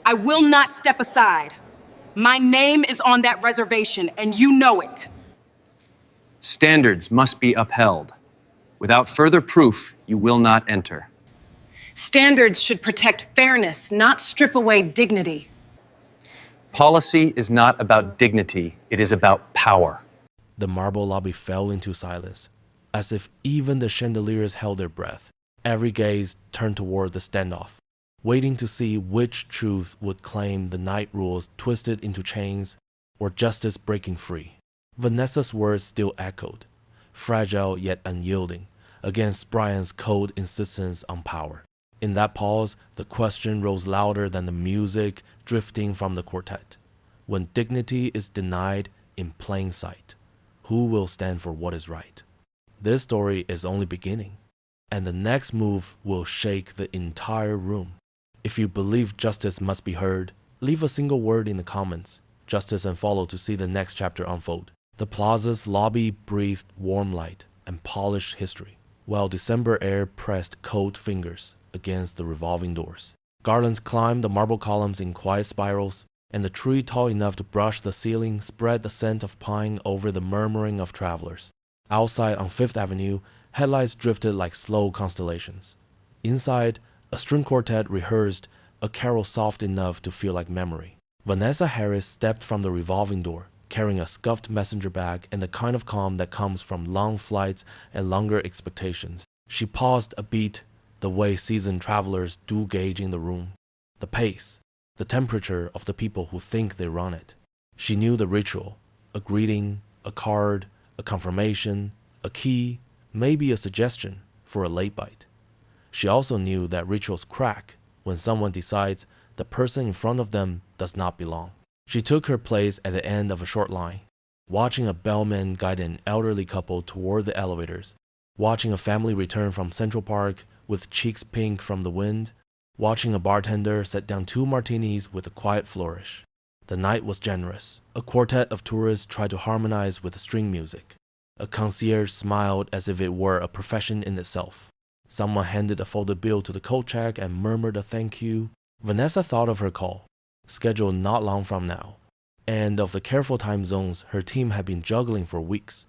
I will not step aside. My name is on that reservation, and you know it. Standards must be upheld. Without further proof, you will not enter. Standards should protect fairness, not strip away dignity. Policy is not about dignity, it is about power. The marble lobby fell into silence, as if even the chandeliers held their breath. Every gaze turned toward the standoff, waiting to see which truth would claim the night rules twisted into chains or justice breaking free. Vanessa's words still echoed, fragile yet unyielding, against Brian's cold insistence on power. In that pause, the question rose louder than the music drifting from the quartet. When dignity is denied in plain sight, who will stand for what is right? This story is only beginning, and the next move will shake the entire room. If you believe justice must be heard, leave a single word in the comments, justice and follow to see the next chapter unfold. The plaza's lobby breathed warm light and polished history, while December air pressed cold fingers against the revolving doors. Garlands climbed the marble columns in quiet spirals, and the tree tall enough to brush the ceiling spread the scent of pine over the murmuring of travelers. Outside on Fifth Avenue, headlights drifted like slow constellations. Inside, a string quartet rehearsed a carol soft enough to feel like memory. Vanessa Harris stepped from the revolving door, carrying a scuffed messenger bag and the kind of calm that comes from long flights and longer expectations. She paused a beat, the way seasoned travelers do gauging the room, the pace, the temperature of the people who think they run it. She knew the ritual, a greeting, a card, a confirmation, a key, maybe a suggestion for a late bite. She also knew that rituals crack when someone decides the person in front of them does not belong. She took her place at the end of a short line, watching a bellman guide an elderly couple toward the elevators, watching a family return from Central Park with cheeks pink from the wind, watching a bartender set down 2 martinis with a quiet flourish. The night was generous. A quartet of tourists tried to harmonize with the string music. A concierge smiled as if it were a profession in itself. Someone handed a folded bill to the coat check and murmured a thank you. Vanessa thought of her call, scheduled not long from now, and of the careful time zones her team had been juggling for weeks.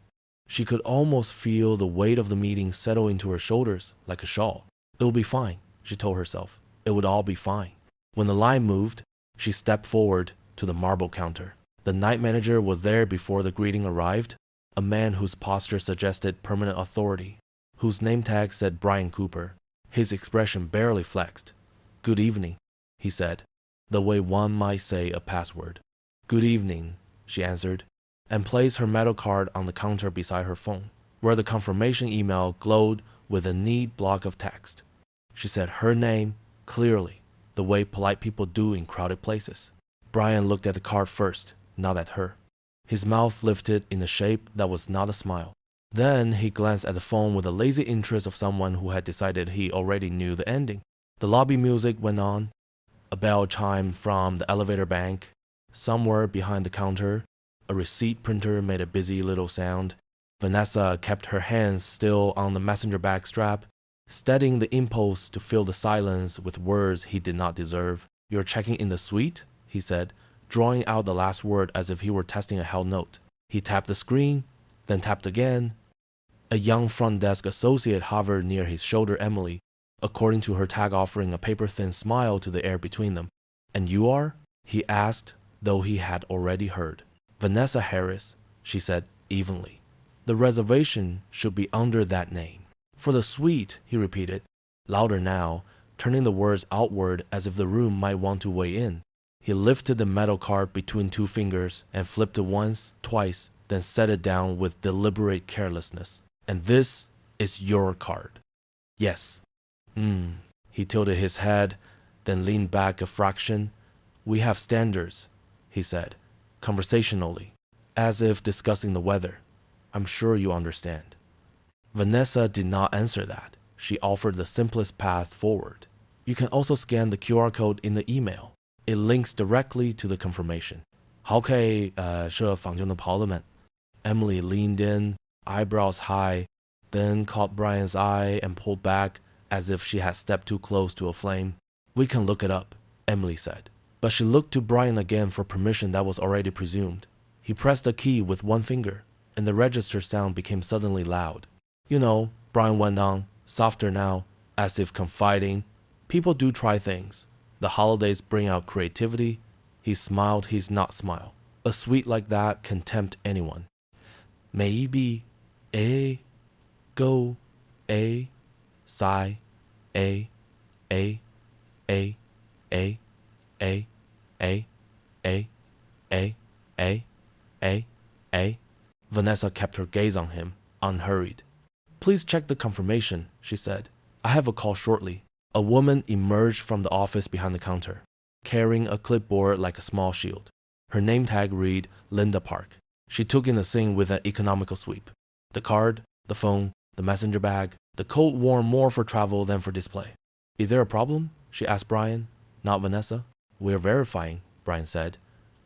She could almost feel the weight of the meeting settle into her shoulders like a shawl. It would be fine, she told herself. It would all be fine. When the line moved, she stepped forward to the marble counter. The night manager was there before the greeting arrived, a man whose posture suggested permanent authority, whose name tag said Brian Cooper. His expression barely flexed. "Good evening," he said, the way one might say a password. "Good evening," she answered, and placed her metal card on the counter beside her phone, where the confirmation email glowed with a neat block of text. She said her name clearly, the way polite people do in crowded places. Brian looked at the card first, not at her. His mouth lifted in a shape that was not a smile. Then he glanced at the phone with the lazy interest of someone who had decided he already knew the ending. The lobby music went on. A bell chimed from the elevator bank. Somewhere behind the counter, a receipt printer made a busy little sound. Vanessa kept her hands still on the messenger bag strap, steadying the impulse to fill the silence with words he did not deserve. "You're checking in the suite?" he said, drawing out the last word as if he were testing a held note. He tapped the screen, then tapped again. A young front desk associate hovered near his shoulder. "Emily," according to her tag, offering a paper-thin smile to the air between them. "And you are?" he asked, though he had already heard. "Vanessa Harris," she said evenly. "The reservation should be under that name." "For the suite," he repeated, louder now, turning the words outward as if the room might want to weigh in. He lifted the metal card between 2 fingers and flipped it once, twice, then set it down with deliberate carelessness. "And this is your card." "Yes." He tilted his head, then leaned back a fraction. "We have standards," he said, conversationally, as if discussing the weather. "I'm sure you understand." Vanessa did not answer that. She offered the simplest path forward. "You can also scan the QR code in the email. It links directly to the confirmation." "好可以设房间的跑的们." Emily leaned in, eyebrows high, then caught Brian's eye and pulled back as if she had stepped too close to a flame. "We can look it up," Emily said. But she looked to Brian again for permission that was already presumed. He pressed a key with one finger, and the register sound became suddenly loud. You know, Brian went on, softer now, as if confiding. People do try things. The holidays bring out creativity. He smiled his not smile. A suite like that can tempt anyone. Maybe go sigh a a a a a a a a. Vanessa kept her gaze on him, unhurried. Please check the confirmation, she said. I have a call shortly. A woman emerged from the office behind the counter, carrying a clipboard like a small shield. Her name tag read Linda Park. She took in the scene with an economical sweep. The card, the phone, the messenger bag, the coat worn more for travel than for display. Is there a problem? She asked Brian, not Vanessa. We're verifying, Brian said,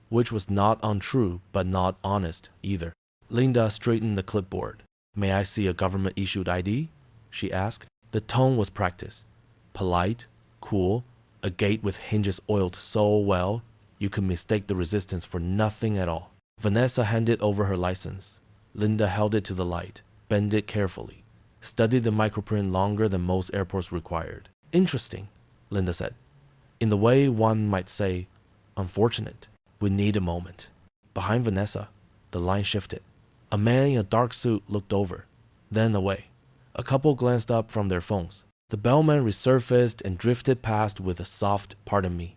which was not untrue but not honest either. Linda straightened the clipboard. May I see a government-issued ID? She asked. The tone was practiced. Polite, cool, a gate with hinges oiled so well you could mistake the resistance for nothing at all. Vanessa handed over her license. Linda held it to the light, bent it carefully, studied the microprint longer than most airports required. Interesting, Linda said. In the way one might say, unfortunate. We need a moment. Behind Vanessa, the line shifted. A man in a dark suit looked over, then away. A couple glanced up from their phones. The bellman resurfaced and drifted past with a soft "pardon me,"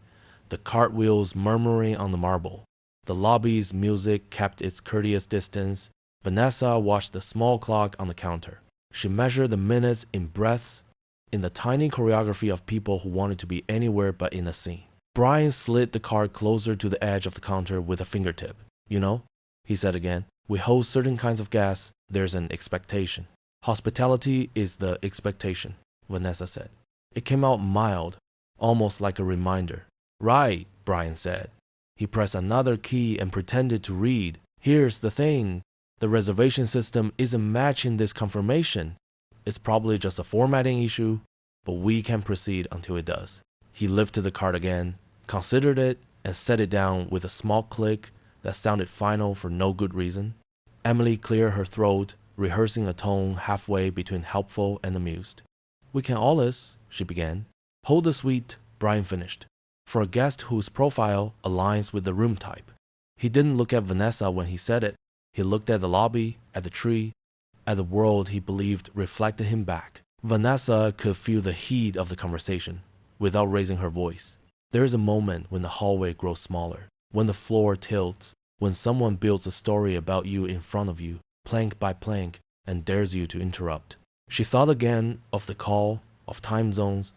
the cartwheels murmuring on the marble. The lobby's music kept its courteous distance. Vanessa watched the small clock on the counter. She measured the minutes in breaths, in the tiny choreography of people who wanted to be anywhere but in a scene. Brian slid the card closer to the edge of the counter with a fingertip. You know, he said again, we host certain kinds of guests. There's an expectation. Hospitality is the expectation, Vanessa said. It came out mild, almost like a reminder. Right, Brian said. He pressed another key and pretended to read. Here's the thing. The reservation system isn't matching this confirmation. It's probably just a formatting issue, but we can proceed until it does. He lifted the card again, considered it, and set it down with a small click that sounded final for no good reason. Emily cleared her throat, rehearsing a tone halfway between helpful and amused. We can always, she began. Hold the suite, Brian finished. For a guest whose profile aligns with the room type. He didn't look at Vanessa when he said it. He looked at the lobby, at the tree, at the world he believed reflected him back. Vanessa could feel the heat of the conversation, without raising her voice. There is a moment when the hallway grows smaller, when the floor tilts, when someone builds a story about you in front of you, plank by plank, and dares you to interrupt. She thought again of the call, of time zones,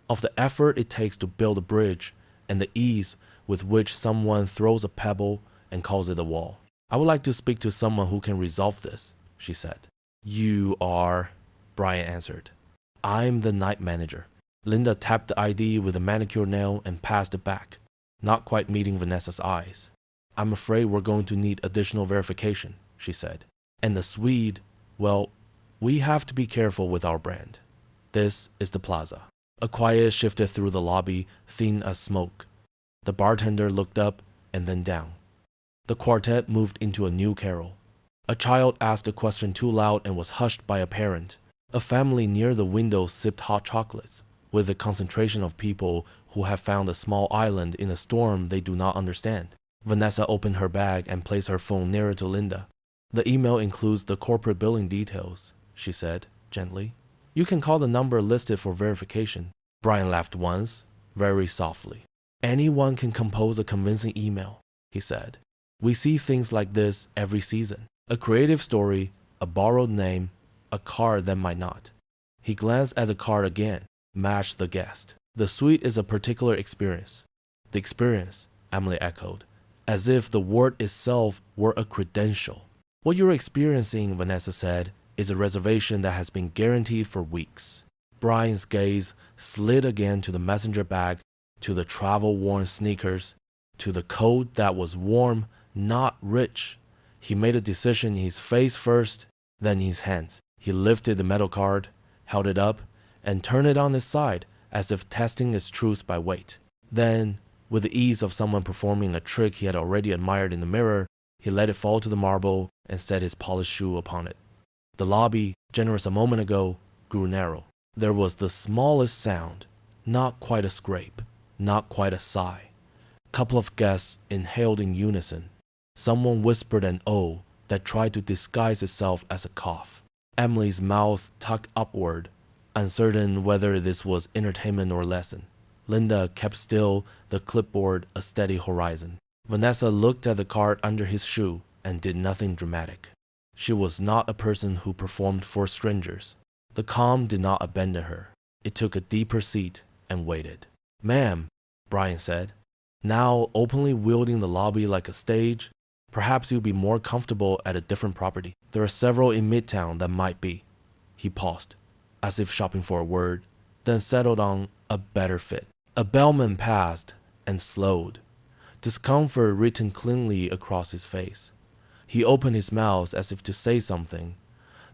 of the effort it takes to build a bridge, and the ease with which someone throws a pebble and calls it a wall. I would like to speak to someone who can resolve this, she said. You are, Brian answered. I'm the night manager. Linda tapped the ID with a manicure nail and passed it back, not quite meeting Vanessa's eyes. I'm afraid we're going to need additional verification, she said. And the Swede, well, we have to be careful with our brand. This is the plaza. A quiet shifted through the lobby, thin as smoke. The bartender looked up and then down. The quartet moved into a new carol. A child asked a question too loud and was hushed by a parent. A family near the window sipped hot chocolates, with a concentration of people who have found a small island in a storm they do not understand. Vanessa opened her bag and placed her phone nearer to Linda. The email includes the corporate billing details, she said, gently. You can call the number listed for verification. Brian laughed once, very softly. Anyone can compose a convincing email, he said. We see things like this every season. A creative story, a borrowed name, a card that might not. He glanced at the card again, matched the guest. The suite is a particular experience. The experience, Emily echoed, as if the word itself were a credential. What you're experiencing, Vanessa said, is a reservation that has been guaranteed for weeks. Brian's gaze slid again to the messenger bag, to the travel-worn sneakers, to the coat that was warm, not rich. He made a decision in his face first, then in his hands. He lifted the metal card, held it up, and turned it on its side as if testing its truth by weight. Then, With the ease of someone performing a trick he had already admired in the mirror, he let it fall to the marble and set his polished shoe upon it. The lobby, generous a moment ago, grew narrow. There was the smallest sound, not quite a scrape, not quite a sigh. A couple of guests inhaled in unison. Someone whispered an "oh" that tried to disguise itself as a cough. Emily's mouth tucked upward, uncertain whether this was entertainment or lesson. Linda kept still, the clipboard a steady horizon. Vanessa looked at the card under his shoe and did nothing dramatic. She was not a person who performed for strangers. The calm did not abandon her. It took a deeper seat and waited. "Ma'am," Brian said, now openly wielding the lobby like a stage, "perhaps you'll be more comfortable at a different property. There are several in Midtown that might be." He paused, as if shopping for a word, then settled on a better fit. A bellman passed and slowed, discomfort written cleanly across his face. He opened his mouth as if to say something,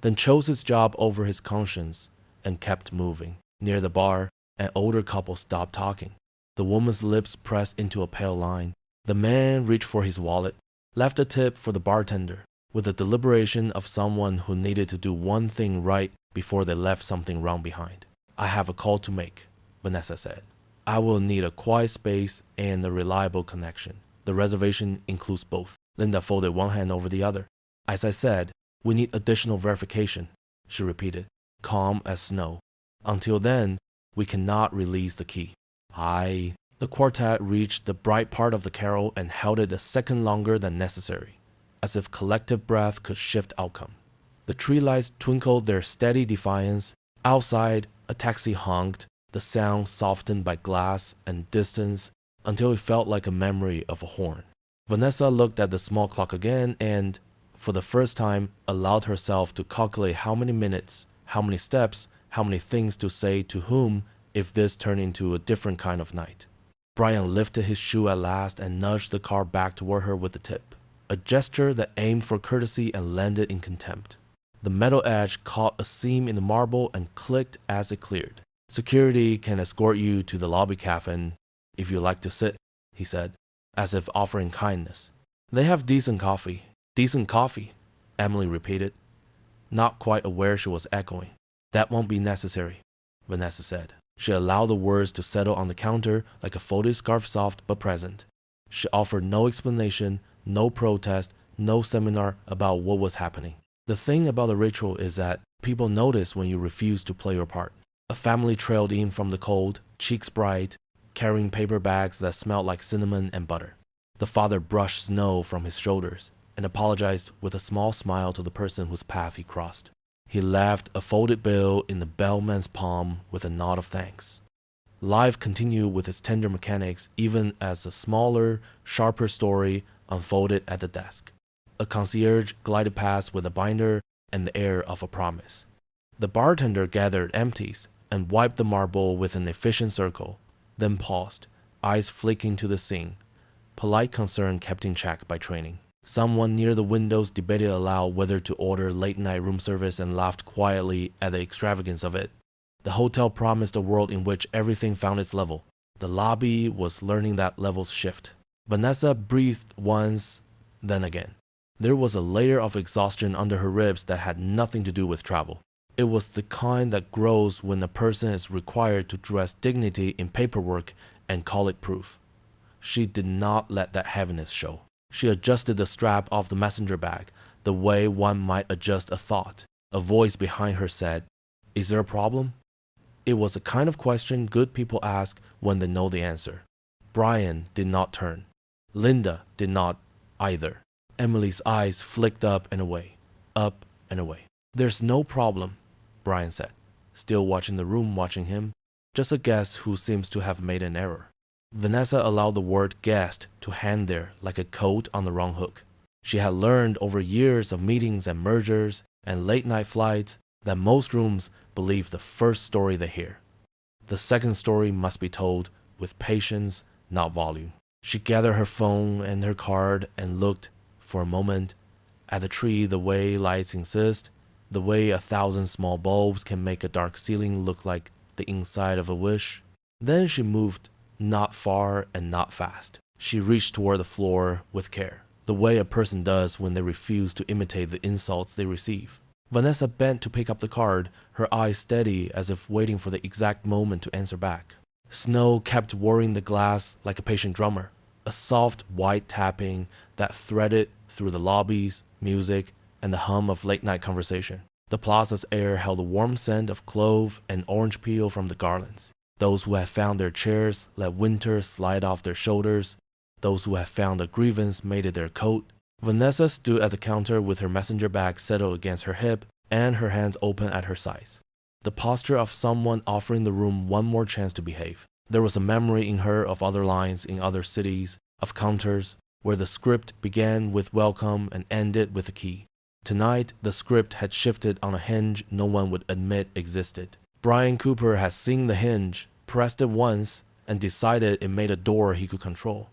then chose his job over his conscience and kept moving. Near the bar, an older couple stopped talking. The woman's lips pressed into a pale line. The man reached for his wallet, left a tip for the bartender, with the deliberation of someone who needed to do one thing right before they left something wrong behind. "I have a call to make," Vanessa said. "I will need a quiet space and a reliable connection. The reservation includes both." Linda folded one hand over the other. "As I said, we need additional verification," she repeated, calm as snow. "Until then, we cannot release the key." "Aye." The quartet reached the bright part of the carol and held it a second longer than necessary, as if collective breath could shift outcome. The tree lights twinkled their steady defiance. Outside, a taxi honked, the sound softened by glass and distance until it felt like a memory of a horn. Vanessa looked at the small clock again and, for the first time, allowed herself to calculate how many minutes, how many steps, how many things to say to whom if this turned into a different kind of night. Brian lifted his shoe at last and nudged the car back toward her with a tip, a gesture that aimed for courtesy and landed in contempt. The metal edge caught a seam in the marble and clicked as it cleared. "Security can escort you to the lobby cafe if you like to sit," he said, as if offering kindness. "They have decent coffee." "Decent coffee," Emily repeated, not quite aware she was echoing. "That won't be necessary," Vanessa said. She allowed the words to settle on the counter like a folded scarf, soft but present. She offered no explanation, no protest, no seminar about what was happening. "The thing about the ritual is that people notice when you refuse to play your part." A family trailed in from the cold, cheeks bright, carrying paper bags that smelled like cinnamon and butter. The father brushed snow from his shoulders and apologized with a small smile to the person whose path he crossed. He left a folded bill in the bellman's palm with a nod of thanks. Life continued with its tender mechanics even as a smaller, sharper story unfolded at the desk. A concierge glided past with a binder and the air of a promise. The bartender gathered empties and wiped the marble with an efficient circle, then paused, eyes flicking to the scene. Polite concern kept in check by training. Someone near the windows debated aloud whether to order late-night room service and laughed quietly at the extravagance of it. The hotel promised a world in which everything found its level. The lobby was learning that level's shift. Vanessa breathed once, then again. There was a layer of exhaustion under her ribs that had nothing to do with travel. It was the kind that grows when a person is required to dress dignity in paperwork and call it proof. She did not let that heaviness show. She adjusted the strap of the messenger bag, the way one might adjust a thought. A voice behind her said, "Is there a problem?" It was the kind of question good people ask when they know the answer. Brian did not turn. Linda did not either. Emily's eyes flicked up and away, up and away. "There's no problem," Brian said, still watching the room, watching him. "Just a guest who seems to have made an error." Vanessa allowed the word guest to hang there like a coat on the wrong hook. She had learned over years of meetings and mergers and late-night flights that most rooms believe the first story they hear. The second story must be told with patience, not volume. She gathered her phone and her card and looked, for a moment, at the tree the way lights insist, the way 1,000 small bulbs can make a dark ceiling look like the inside of a wish. Then she moved not far and not fast. She reached toward the floor with care, the way a person does when they refuse to imitate the insults they receive. Vanessa bent to pick up the card, her eyes steady as if waiting for the exact moment to answer back. Snow kept whirring the glass like a patient drummer, a soft white tapping that threaded through the lobbies, music, and the hum of late-night conversation. The plaza's air held a warm scent of clove and orange peel from the garlands. Those who had found their chairs let winter slide off their shoulders. Those who had found a grievance made it their coat. Vanessa stood at the counter with her messenger bag settled against her hip and her hands open at her sides. The posture of someone offering the room one more chance to behave. There was a memory in her of other lines in other cities, of counters, where the script began with welcome and ended with a key. Tonight, the script had shifted on a hinge no one would admit existed. Brian Cooper had seen the hinge, pressed it once, and decided it made a door he could control.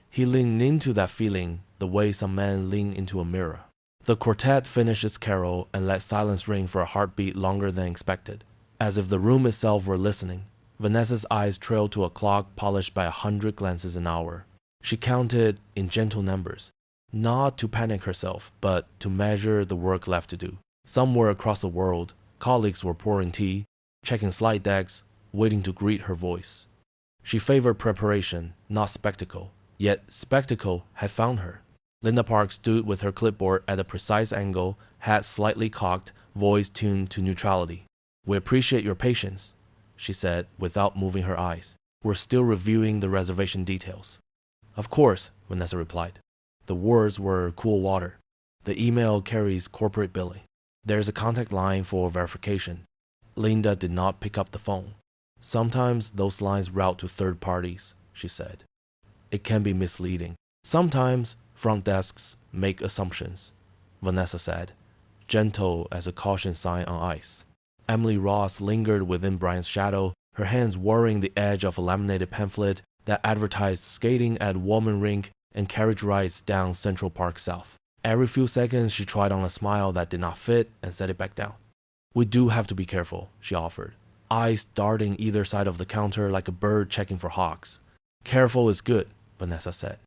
He leaned into that feeling the way some men lean into a mirror. The quartet finished its carol and let silence ring for a heartbeat longer than expected. As if the room itself were listening, Vanessa's eyes trailed to a clock polished by 100 glances an hour. She counted in gentle numbers, not to panic herself, but to measure the work left to do. Somewhere across the world, colleagues were pouring tea, checking slide decks, waiting to greet her voice. She favored preparation, not spectacle, yet spectacle had found her. Linda Park stood with her clipboard at a precise angle, hat slightly cocked, voice tuned to neutrality. "We appreciate your patience," she said without moving her eyes. "We're still reviewing the reservation details." "Of course," Vanessa replied. The words were cool water. "The email carries corporate billing. There's a contact line for verification." Linda did not pick up the phone. "Sometimes those lines route to third parties," she said. "It can be misleading. Sometimes front desks make assumptions," Vanessa said, gentle as a caution sign on ice. Emily Ross lingered within Brian's shadow, her hands whirring the edge of a laminated pamphlet that advertised skating at Woman Rink and carriage rides down Central Park South. Every few seconds, she tried on a smile that did not fit and set it back down. "We do have to be careful," she offered, eyes darting either side of the counter like a bird checking for hawks. "Careful is good," Vanessa said.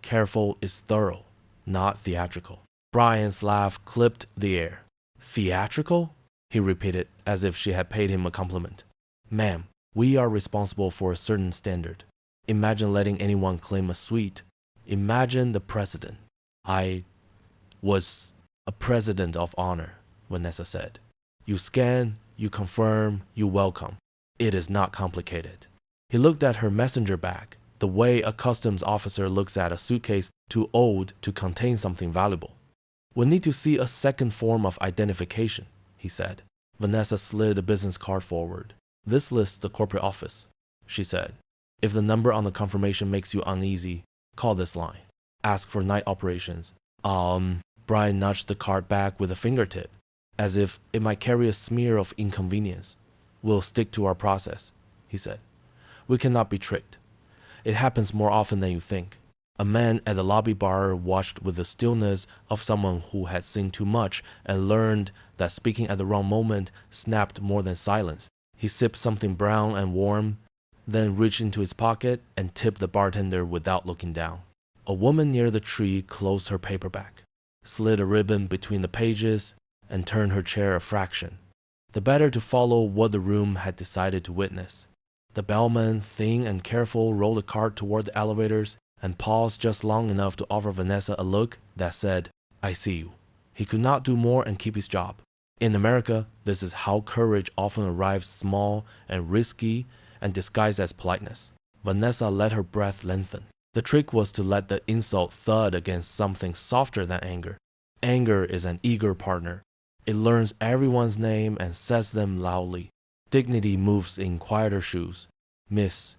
"Careful is thorough, not theatrical." Brian's laugh clipped the air. "Theatrical?" he repeated as if she had paid him a compliment. "Ma'am, we are responsible for a certain standard. Imagine letting anyone claim a suite. Imagine the president." "I was a president of honor," Vanessa said. "You scan, you confirm, you welcome. It is not complicated." He looked at her messenger bag, the way a customs officer looks at a suitcase too old to contain something valuable. "We need to see a second form of identification," he said. Vanessa slid a business card forward. "This lists the corporate office," she said. "If the number on the confirmation makes you uneasy, call this line. Ask for night operations." Brian nudged the card back with a fingertip, as if it might carry a smear of inconvenience. "We'll stick to our process," he said. "We cannot be tricked. It happens more often than you think." A man at the lobby bar watched with the stillness of someone who had seen too much and learned that speaking at the wrong moment snapped more than silence. He sipped something brown and warm, then reached into his pocket and tipped the bartender without looking down. A woman near the tree closed her paperback, slid a ribbon between the pages, and turned her chair a fraction, the better to follow what the room had decided to witness. The bellman, thin and careful, rolled a cart toward the elevators and paused just long enough to offer Vanessa a look that said, "I see you." He could not do more and keep his job. In America, this is how courage often arrives small and risky and disguised as politeness. Vanessa let her breath lengthen. The trick was to let the insult thud against something softer than anger. Anger is an eager partner. It learns everyone's name and says them loudly. Dignity moves in quieter shoes. "Miss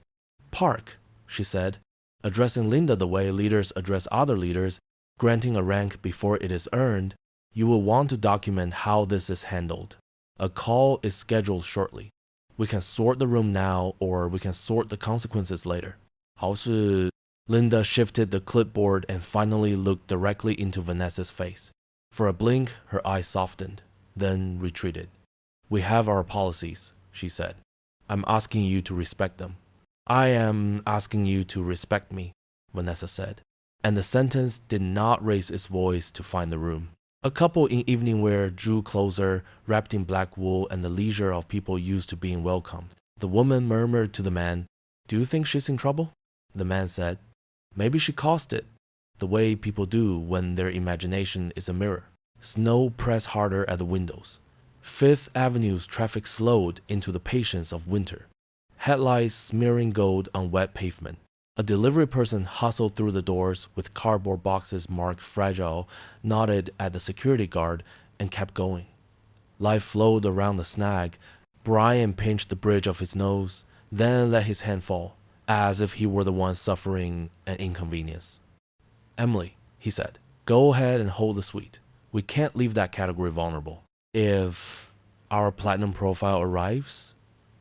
Park," she said, addressing Linda the way leaders address other leaders, granting a rank before it is earned. "You will want to document how this is handled. A call is scheduled shortly. We can sort the room now, or we can sort the consequences later." 好是 Linda shifted the clipboard and finally looked directly into Vanessa's face. For a blink, her eyes softened, then retreated. "We have our policies," she said. "I'm asking you to respect them." I am asking you to respect me, Vanessa said. And the sentence did not raise its voice to find the room. A couple in evening wear drew closer, wrapped in black wool and the leisure of people used to being welcomed. The woman murmured to the man, "Do you think she's in trouble?" The man said, "Maybe she caused it, the way people do when their imagination is a mirror." Snow pressed harder at the windows. Fifth Avenue's traffic slowed into the patience of winter. Headlights smearing gold on wet pavement. A delivery person hustled through the doors with cardboard boxes marked fragile, nodded at the security guard, and kept going. Life flowed around the snag. Brian pinched the bridge of his nose, then let his hand fall, as if he were the one suffering an inconvenience. "Emily," he said, "go ahead and hold the suite. We can't leave that category vulnerable. If our platinum profile arrives,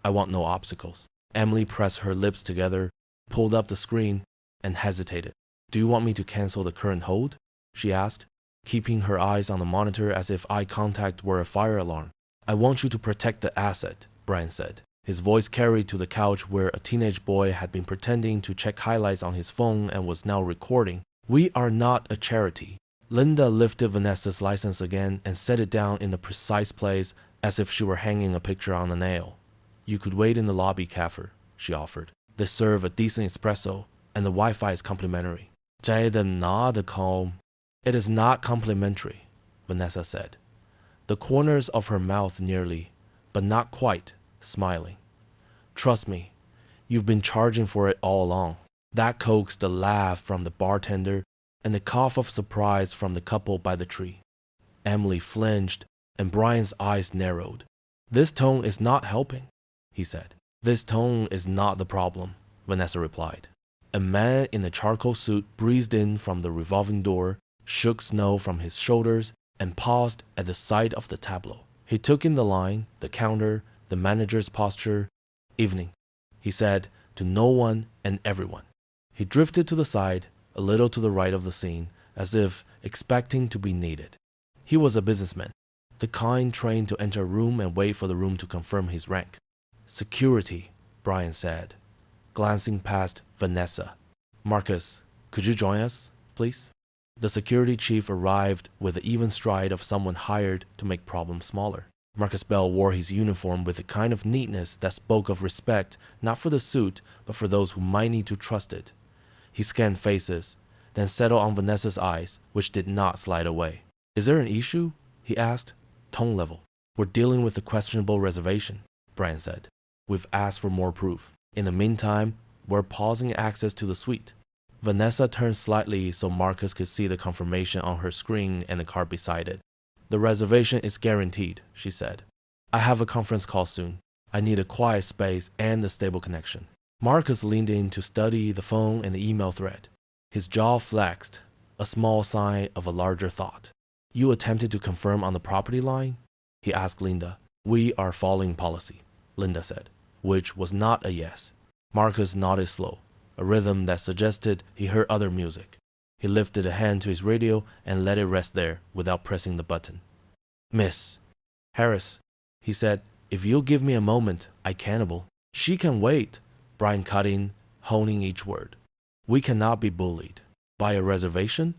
I want no obstacles." Emily pressed her lips together, pulled up the screen, and hesitated. "Do you want me to cancel the current hold?" she asked, keeping her eyes on the monitor as if eye contact were a fire alarm. "I want you to protect the asset," Brian said. His voice carried to the couch where a teenage boy had been pretending to check highlights on his phone and was now recording. "We are not a charity." Linda lifted Vanessa's license again and set it down in the precise place as if she were hanging a picture on a nail. "You could wait in the lobby, Kaffir," she offered. "They serve a decent espresso, and the Wi-Fi is complimentary." Jaden nodded calm. "It is not complimentary," Vanessa said, the corners of her mouth nearly, but not quite, smiling. "Trust me, you've been charging for it all along." That coaxed a laugh from the bartender and a cough of surprise from the couple by the tree. Emily flinched, and Brian's eyes narrowed. "This tone is not helping," he said. "This tone is not the problem," Vanessa replied. A man in a charcoal suit breezed in from the revolving door, shook snow from his shoulders, and paused at the sight of the tableau. He took in the line, the counter, the manager's posture. "Evening," he said to no one and everyone. He drifted to the side, a little to the right of the scene, as if expecting to be needed. He was a businessman, the kind trained to enter a room and wait for the room to confirm his rank. "Security," Brian said, glancing past Vanessa. "Marcus, could you join us, please?" The security chief arrived with the even stride of someone hired to make problems smaller. Marcus Bell wore his uniform with a kind of neatness that spoke of respect, not for the suit, but for those who might need to trust it. He scanned faces, then settled on Vanessa's eyes, which did not slide away. "Is there an issue?" he asked, tone level. "We're dealing with a questionable reservation," Brian said. "We've asked for more proof. In the meantime, we're pausing access to the suite." Vanessa turned slightly so Marcus could see the confirmation on her screen and the card beside it. "The reservation is guaranteed," she said. "I have a conference call soon. I need a quiet space and a stable connection." Marcus leaned in to study the phone and the email thread. His jaw flexed, a small sign of a larger thought. "You attempted to confirm on the property line?" he asked Linda. "We are following policy," Linda said, which was not a yes. Marcus nodded slow, a rhythm that suggested he heard other music. He lifted a hand to his radio and let it rest there without pressing the button. "Miss Harris," he said, "if you'll give me a moment, I cannibal." "She can wait," Brian cut in, honing each word. "We cannot be bullied." "By a reservation?"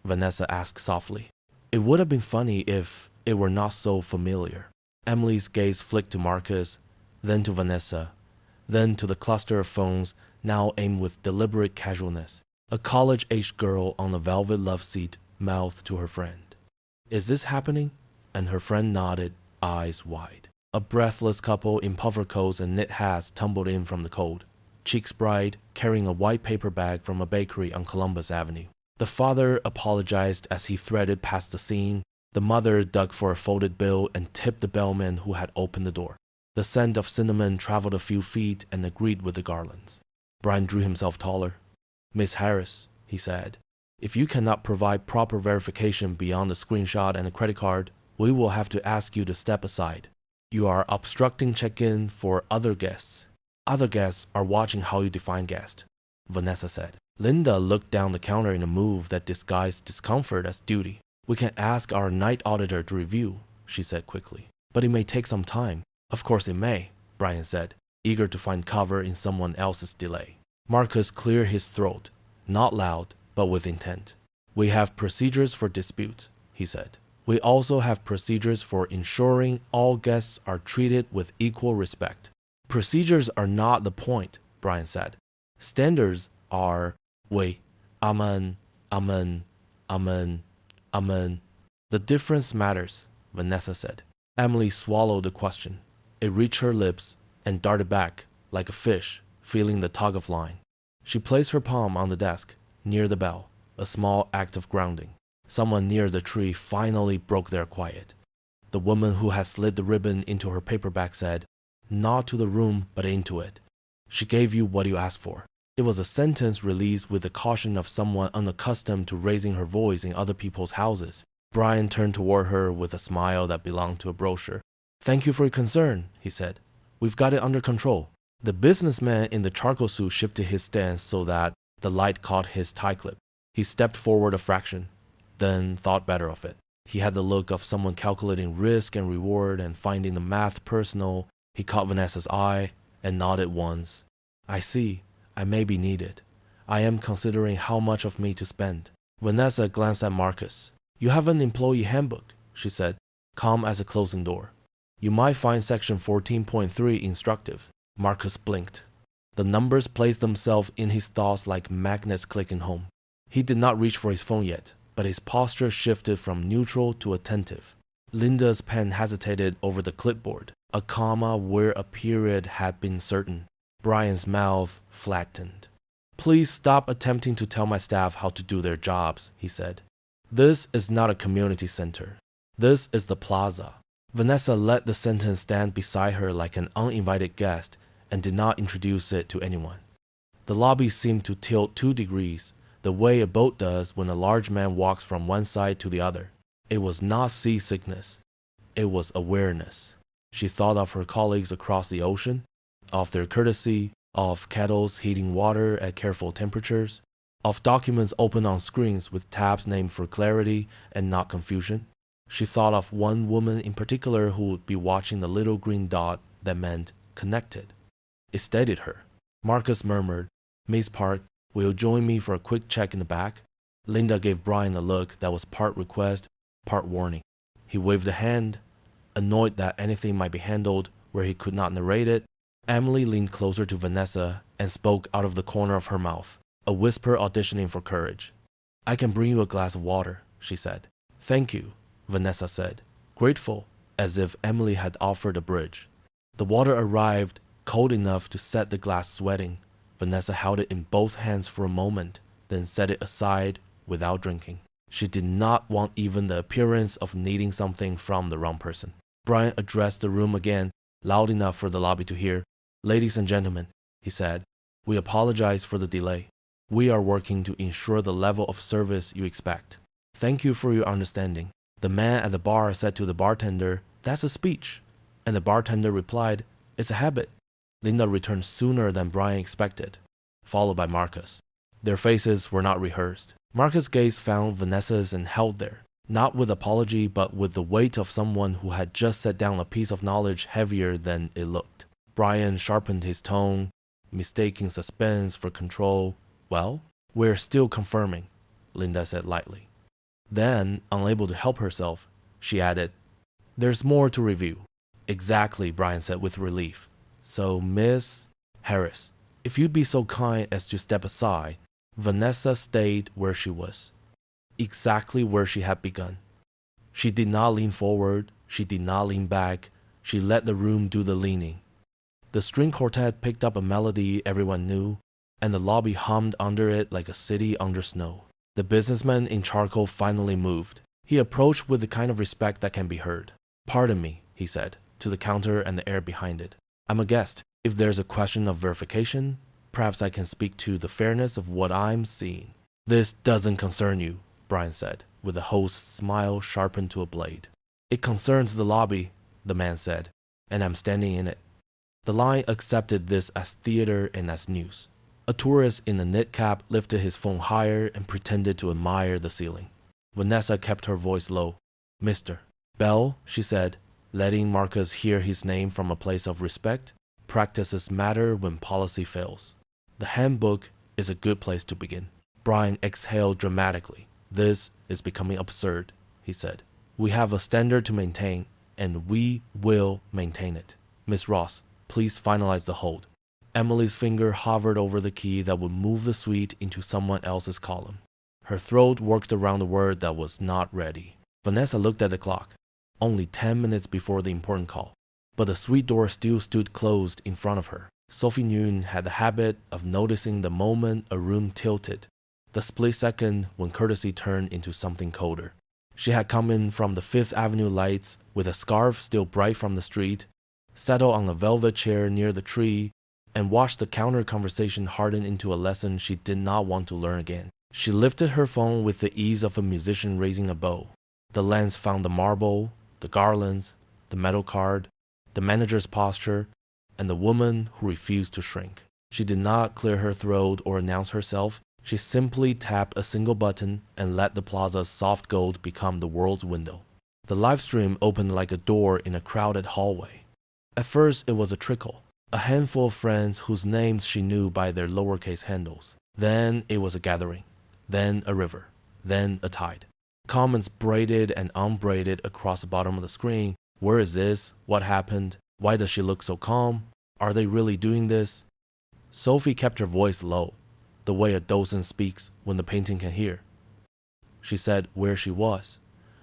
Vanessa asked softly. It would have been funny if it were not so familiar. Emily's gaze flicked to Marcus, then to Vanessa, then to the cluster of phones now aimed with deliberate casualness. A college-aged girl on a velvet love seat mouthed to her friend, "Is this happening?" And her friend nodded, eyes wide. A breathless couple in puffer coats and knit hats tumbled in from the cold, cheeks bright, carrying a white paper bag from a bakery on Columbus Avenue. The father apologized as he threaded past the scene. The mother dug for a folded bill and tipped the bellman who had opened the door. The scent of cinnamon traveled a few feet and agreed with the garlands. Brian drew himself taller. "Miss Harris," he said, "if you cannot provide proper verification beyond the screenshot and the credit card, we will have to ask you to step aside. You are obstructing check-in for other guests. Other guests are watching how you define guest," Vanessa said. Linda looked down the counter in a move that disguised discomfort as duty. "We can ask our night auditor to review," she said quickly. "But it may take some time." "Of course it may," Brian said, eager to find cover in someone else's delay. Marcus cleared his throat, not loud, but with intent. We have procedures for disputes, he said. We also have procedures for ensuring all guests are treated with equal respect. Procedures are not the point, Brian said. Standards are, wait, amen. The difference matters, Vanessa said. Emily swallowed the question. It reached her lips and darted back, like a fish, feeling the tug of line. She placed her palm on the desk, near the bell, a small act of grounding. Someone near the tree finally broke their quiet. The woman who had slid the ribbon into her paperback said, "Not to the room, but into it. She gave you what you asked for." It was a sentence released with the caution of someone unaccustomed to raising her voice in other people's houses. Brian turned toward her with a smile that belonged to a brochure. "Thank you for your concern," he said. "We've got it under control." The businessman in the charcoal suit shifted his stance so that the light caught his tie clip. He stepped forward a fraction, then thought better of it. He had the look of someone calculating risk and reward and finding the math personal. He caught Vanessa's eye and nodded once. "I see. I may be needed. I am considering how much of me to spend." Vanessa glanced at Marcus. "You have an employee handbook," she said, calm as a closing door. "You might find section 14.3 instructive." Marcus blinked. The numbers placed themselves in his thoughts like magnets clicking home. He did not reach for his phone yet, but his posture shifted from neutral to attentive. Linda's pen hesitated over the clipboard, a comma where a period had been certain. Brian's mouth flattened. "Please stop attempting to tell my staff how to do their jobs," he said. "This is not a community center. This is the plaza." Vanessa let the sentence stand beside her like an uninvited guest and did not introduce it to anyone. The lobby seemed to tilt 2 degrees, the way a boat does when a large man walks from one side to the other. It was not seasickness. It was awareness. She thought of her colleagues across the ocean, of their courtesy, of kettles heating water at careful temperatures, of documents open on screens with tabs named for clarity and not confusion. She thought of one woman in particular who would be watching the little green dot that meant connected. It steadied her. Marcus murmured, "Miss Park, will you join me for a quick check in the back?" Linda gave Brian a look that was part request, part warning. He waved a hand, annoyed that anything might be handled where he could not narrate it. Emily leaned closer to Vanessa and spoke out of the corner of her mouth, a whisper auditioning for courage. "I can bring you a glass of water," she said. "Thank you," Vanessa said, grateful, as if Emily had offered a bridge. The water arrived, cold enough to set the glass sweating. Vanessa held it in both hands for a moment, then set it aside without drinking. She did not want even the appearance of needing something from the wrong person. Brian addressed the room again, loud enough for the lobby to hear. "Ladies and gentlemen," he said, "we apologize for the delay. We are working to ensure the level of service you expect. Thank you for your understanding." The man at the bar said to the bartender, "That's a speech." And the bartender replied, "It's a habit." Linda returned sooner than Brian expected, followed by Marcus. Their faces were not rehearsed. Marcus' gaze found Vanessa's and held there, not with apology but with the weight of someone who had just set down a piece of knowledge heavier than it looked. Brian sharpened his tone, mistaking suspense for control. "Well, we're still confirming," Linda said lightly. Then, unable to help herself, she added, "There's more to review." "Exactly," Brian said with relief. "So, Miss Harris, if you'd be so kind as to step aside." Vanessa stayed where she was, exactly where she had begun. She did not lean forward, she did not lean back, she let the room do the leaning. The string quartet picked up a melody everyone knew, and the lobby hummed under it like a city under snow. The businessman in charcoal finally moved. He approached with the kind of respect that can be heard. "Pardon me," he said, to the counter and the air behind it. "I'm a guest. If there's a question of verification, perhaps I can speak to the fairness of what I'm seeing." "This doesn't concern you," Brian said, with the host's smile sharpened to a blade. "It concerns the lobby," the man said, "and I'm standing in it." The line accepted this as theater and as news. A tourist in a knit cap lifted his phone higher and pretended to admire the ceiling. Vanessa kept her voice low. "Mr. Bell," she said, letting Marcus hear his name from a place of respect. practices matter when policy fails. The handbook is a good place to begin. Brian exhaled dramatically. This is becoming absurd, he said. We have a standard to maintain, and we will maintain it. Miss Ross, please finalize the hold. Emily's finger hovered over the key that would move the suite into someone else's column. Her throat worked around the word that was not ready. Vanessa looked at the clock. Only 10 minutes before the important call. But the suite door still stood closed in front of her. Sophie Nguyen had the habit of noticing the moment a room tilted, the split second when courtesy turned into something colder. She had come in from the Fifth Avenue lights with a scarf still bright from the street, settled on a velvet chair near the tree, and watched the counter conversation harden into a lesson she did not want to learn again. She lifted her phone with the ease of a musician raising a bow. The lens found the marble, the garlands, the metal card, the manager's posture, and the woman who refused to shrink. She did not clear her throat or announce herself. She simply tapped a single button and let the plaza's soft gold become the world's window. The live stream opened like a door in a crowded hallway. At first, it was a trickle, a handful of friends whose names she knew by their lowercase handles. Then it was a gathering, then a river, then a tide. Comments braided and unbraided across the bottom of the screen. Where is this? What happened? Why does she look so calm? Are they really doing this? Sophie kept her voice low, the way a docent speaks when the painting can hear. She said where she was.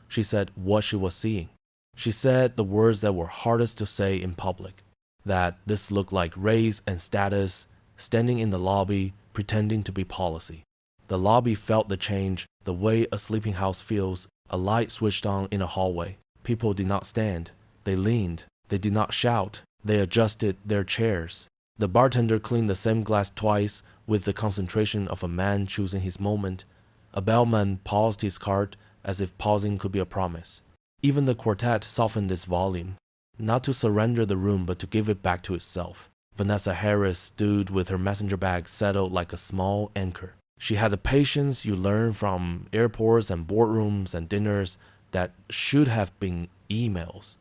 She said what she was seeing. She said the words that were hardest to say in public, that this looked like race and status, standing in the lobby, pretending to be policy. The lobby felt the change, the way a sleeping house feels. A light switched on in a hallway. People did not stand. They leaned. They did not shout. They adjusted their chairs. The bartender cleaned the same glass twice with the concentration of a man choosing his moment. A bellman paused his cart as if pausing could be a promise. Even the quartet softened its volume, not to surrender the room but to give it back to itself. Vanessa Harris stood with her messenger bag settled like a small anchor. She had the patience you learn from airports and boardrooms and dinners that should have been emails.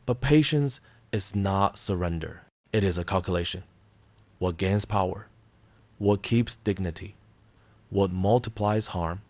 But patience is not surrender. It is a calculation. What gains power? What keeps dignity? What multiplies harm?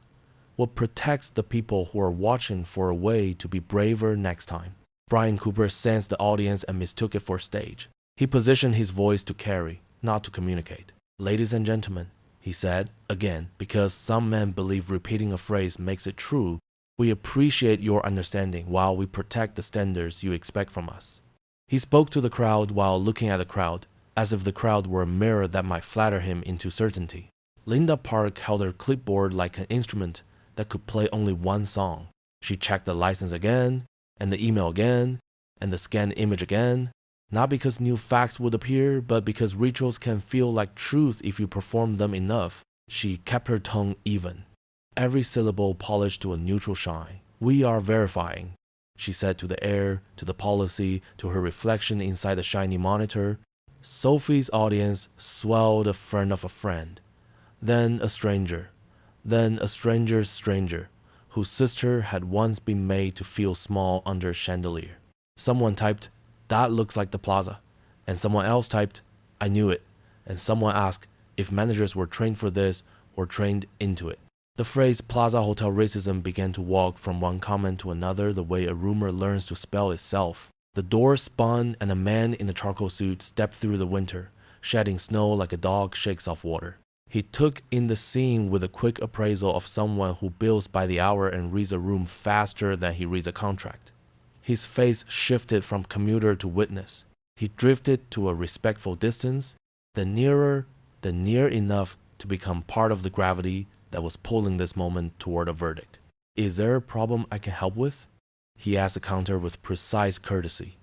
What protects the people who are watching for a way to be braver next time? Brian Cooper sensed the audience and mistook it for stage. He positioned his voice to carry, not to communicate. Ladies and gentlemen, he said, again, because some men believe repeating a phrase makes it true, we appreciate your understanding while we protect the standards you expect from us. He spoke to the crowd while looking at the crowd, as if the crowd were a mirror that might flatter him into certainty. Linda Park held her clipboard like an instrument that could play only one song. She checked the license again, and the email again, and the scanned image again, not because new facts would appear, but because rituals can feel like truth if you perform them enough. She kept her tone even, every syllable polished to a neutral shine. We are verifying, she said to the air, to the policy, to her reflection inside the shiny monitor. Sophie's audience swelled a friend of a friend, then a stranger, then a stranger's stranger, whose sister had once been made to feel small under a chandelier. Someone typed, "That looks like the plaza," and someone else typed, "I knew it," and someone asked if managers were trained for this or trained into it. The phrase Plaza Hotel racism began to walk from one comment to another the way a rumor learns to spell itself. The door spun and a man in a charcoal suit stepped through the winter, shedding snow like a dog shakes off water. He took in the scene with a quick appraisal of someone who bills by the hour and reads a room faster than he reads a contract. His face shifted from commuter to witness. He drifted to a respectful distance, then nearer, then near enough to become part of the gravity that was pulling this moment toward a verdict. "Is there a problem I can help with?" he asked the counter with precise courtesy.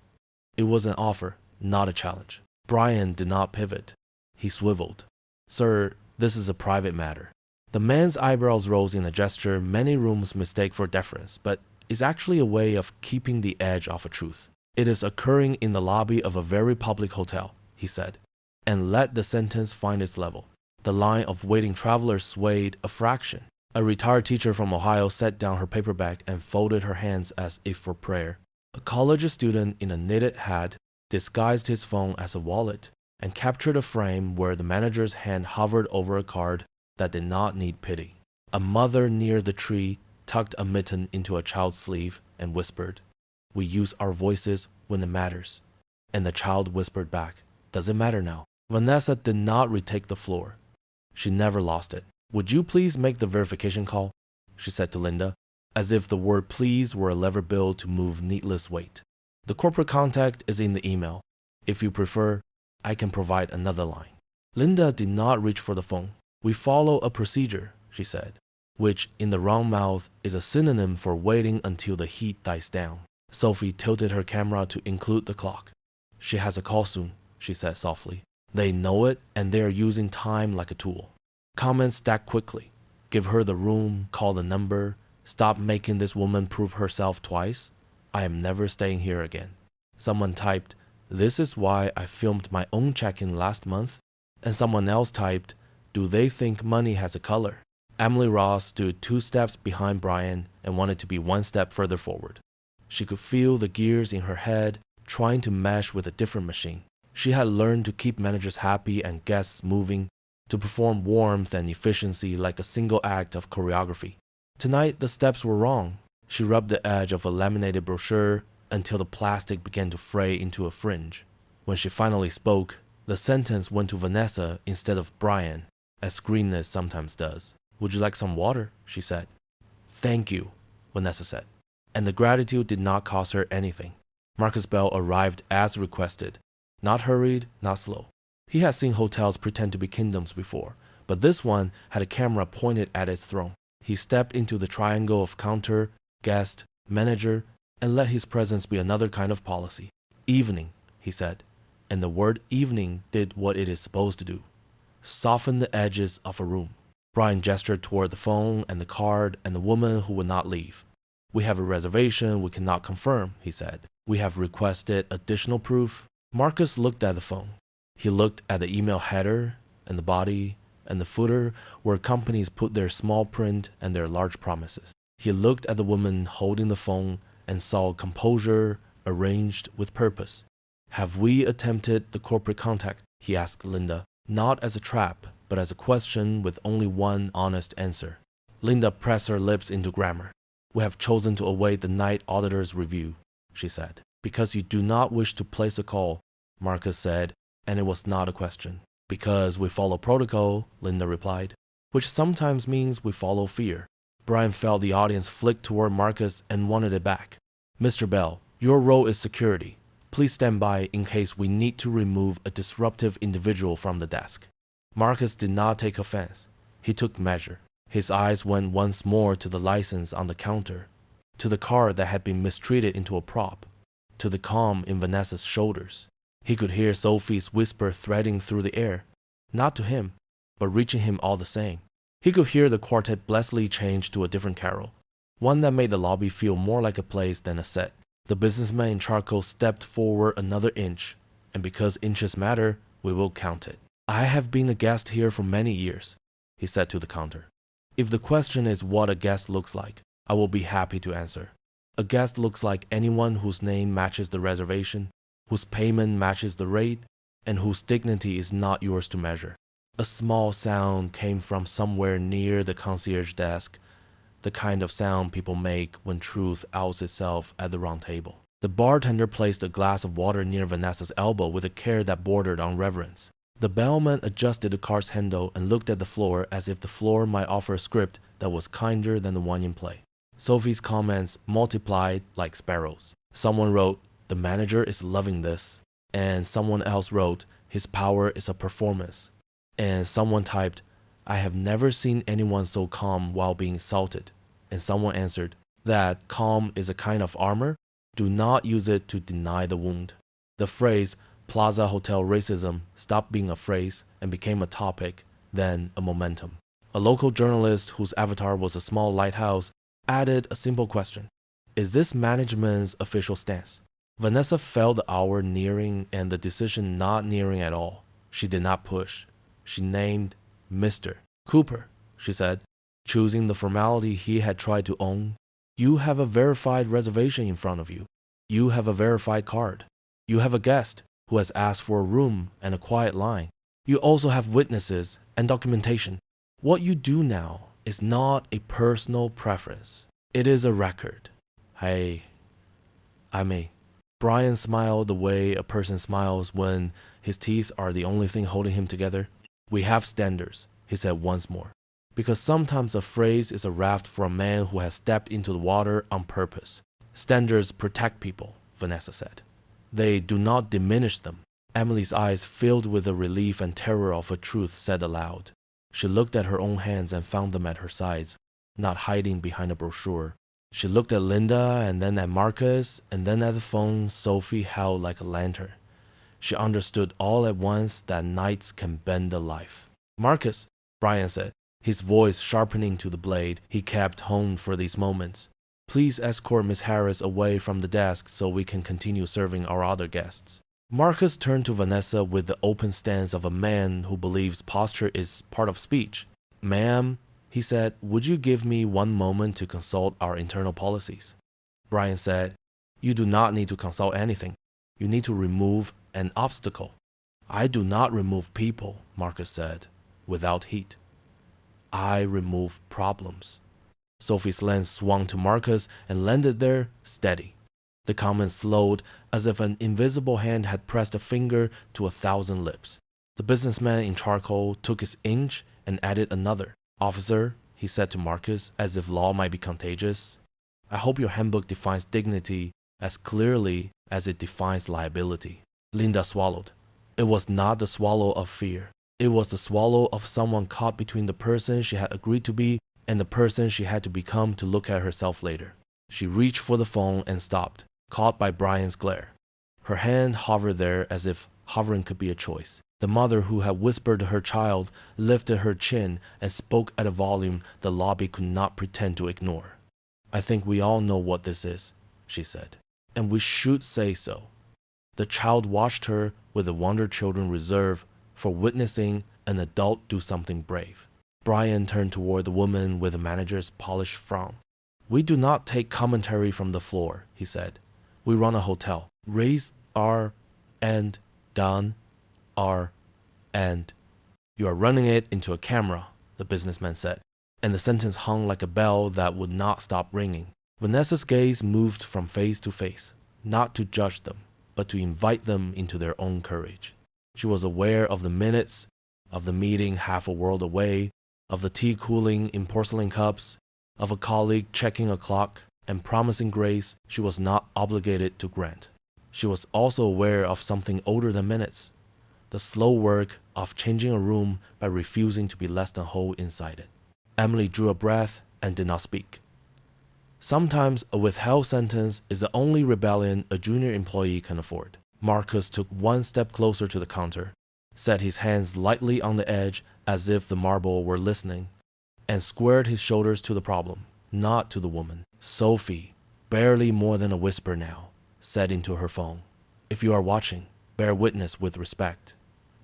It was an offer, not a challenge. Brian did not pivot. He swiveled. "Sir, this is a private matter." The man's eyebrows rose in a gesture many rooms mistake for deference, but is actually a way of keeping the edge off a truth. "It is occurring in the lobby of a very public hotel," he said, and let the sentence find its level. The line of waiting travelers swayed a fraction. A retired teacher from Ohio set down her paperback and folded her hands as if for prayer. A college student in a knitted hat disguised his phone as a wallet. and captured a frame where the manager's hand hovered over a card that did not need pity. A mother near the tree tucked a mitten into a child's sleeve and whispered, "We use our voices when it matters." And the child whispered back, "Does it matter now?" Vanessa did not retake the floor. She never lost it. "Would you please make the verification call?" she said to Linda, as if the word please were a lever bill to move needless weight. "The corporate contact is in the email. If you prefer, I can provide another line." Linda did not reach for the phone. "We follow a procedure," she said, which in the wrong mouth is a synonym for waiting until the heat dies down. Sophie tilted her camera to include the clock. "She has a call soon," she said softly. "They know it, and they are using time like a tool." Comments stacked quickly. "Give her the room, call the number, stop making this woman prove herself twice. I am never staying here again." Someone typed, "This is why I filmed my own check-in last month." And someone else typed, "Do they think money has a color?" Emily Ross stood 2 steps behind Brian and wanted to be 1 step further forward. She could feel the gears in her head trying to mesh with a different machine. She had learned to keep managers happy and guests moving, to perform warmth and efficiency like a single act of choreography. Tonight, the steps were wrong. She rubbed the edge of a laminated brochure until the plastic began to fray into a fringe. When she finally spoke, the sentence went to Vanessa instead of Brian, as greenness sometimes does. "Would you like some water?" she said. "Thank you," Vanessa said. And the gratitude did not cost her anything. Marcus Bell arrived as requested, not hurried, not slow. He had seen hotels pretend to be kingdoms before, but this one had a camera pointed at its throne. He stepped into the triangle of counter, guest, manager, and let his presence be another kind of policy. "Evening," he said, and the word evening did what it is supposed to do. Soften the edges of a room. Brian gestured toward the phone and the card and the woman who would not leave. "We have a reservation we cannot confirm," he said. "We have requested additional proof." Marcus looked at the phone. He looked at the email header and the body and the footer where companies put their small print and their large promises. He looked at the woman holding the phone and saw composure arranged with purpose. "Have we attempted the corporate contact?" he asked Linda, not as a trap, but as a question with only one honest answer. Linda pressed her lips into grammar. "We have chosen to await the night auditor's review," she said. "Because you do not wish to place a call," Marcus said, and it was not a question. "Because we follow protocol," Linda replied, "which sometimes means we follow fear." Brian felt the audience flick toward Marcus and wanted it back. "Mr. Bell, your role is security. Please stand by in case we need to remove a disruptive individual from the desk." Marcus did not take offense. He took measure. His eyes went once more to the license on the counter, to the card that had been mistreated into a prop, to the calm in Vanessa's shoulders. He could hear Sophie's whisper threading through the air, not to him, but reaching him all the same. He could hear the quartet blessedly change to a different carol, one that made the lobby feel more like a place than a set. The businessman in charcoal stepped forward another inch, and because inches matter, we will count it. "I have been a guest here for many years," he said to the counter. "If the question is what a guest looks like, I will be happy to answer. A guest looks like anyone whose name matches the reservation, whose payment matches the rate, and whose dignity is not yours to measure." A small sound came from somewhere near the concierge desk, the kind of sound people make when truth outs itself at the wrong table. The bartender placed a glass of water near Vanessa's elbow with a care that bordered on reverence. The bellman adjusted the car's handle and looked at the floor as if the floor might offer a script that was kinder than the one in play. Sophie's comments multiplied like sparrows. Someone wrote, "The manager is loving this," and someone else wrote, "His power is a performance," and someone typed, "I have never seen anyone so calm while being assaulted," and someone answered, "That calm is a kind of armor. Do not use it to deny the wound." The phrase Plaza Hotel racism stopped being a phrase and became a topic, then a momentum. A local journalist whose avatar was a small lighthouse added a simple question: "Is this management's official stance?" Vanessa felt the hour nearing and the decision not nearing at all. She did not push. She named Mr. Cooper, she said, choosing the formality he had tried to own. "You have a verified reservation in front of you. You have a verified card. You have a guest. who has asked for a room and a quiet line. You also have witnesses and documentation. What you do now is not a personal preference. It is a record. Hey, I may. Brian smiled the way a person smiles when his teeth are the only thing holding him together. We have standards, he said once more. Because sometimes a phrase is a raft for a man who has stepped into the water on purpose. Standards protect people, Vanessa said. They do not diminish them. Emily's eyes filled with the relief and terror of a truth said aloud. She looked at her own hands and found them at her sides, not hiding behind a brochure. She looked at Linda and then at Marcus and then at the phone Sophie held like a lantern. She understood all at once that nights can bend a life. Marcus, Brian said, his voice sharpening to the blade he kept honed for these moments. Please escort Miss Harris away from the desk so we can continue serving our other guests. Marcus turned to Vanessa with the open stance of a man who believes posture is part of speech. Ma'am, he said, would you give me one moment to consult our internal policies? Brian said, you do not need to consult anything. You need to remove an obstacle. I do not remove people, Marcus said, without heat. I remove problems. Sophie's lens swung to Marcus and landed there steady. The comment slowed as if an invisible hand had pressed a finger to 1,000 lips. The businessman in charcoal took his inch and added another. Officer, he said to Marcus, as if law might be contagious, I hope your handbook defines dignity as clearly as it defines liability. Linda swallowed. It was not the swallow of fear. It was the swallow of someone caught between the person she had agreed to be and the person she had to become to look at herself later. She reached for the phone and stopped, caught by Brian's glare. Her hand hovered there as if hovering could be a choice. The mother who had whispered to her child lifted her chin and spoke at a volume the lobby could not pretend to ignore. I think we all know what this is, she said, and we should say so. The child watched her with the wonder children reserve for witnessing an adult do something brave. Brian turned toward the woman with the manager's polished frown. We do not take commentary from the floor, he said. We run a hotel. Raise are and done are and. You are running it into a camera, the businessman said, and the sentence hung like a bell that would not stop ringing. Vanessa's gaze moved from face to face, not to judge them, but to invite them into their own courage. She was aware of the minutes, of the meeting half a world away, of the tea cooling in porcelain cups, of a colleague checking a clock and promising grace she was not obligated to grant. She was also aware of something older than minutes, the slow work of changing a room by refusing to be less than whole inside it. Emily drew a breath and did not speak. Sometimes a withheld sentence is the only rebellion a junior employee can afford. Marcus took one step closer to the counter, set his hands lightly on the edge as if the marble were listening, and squared his shoulders to the problem, not to the woman. Sophie, barely more than a whisper now, said into her phone, if you are watching, bear witness with respect.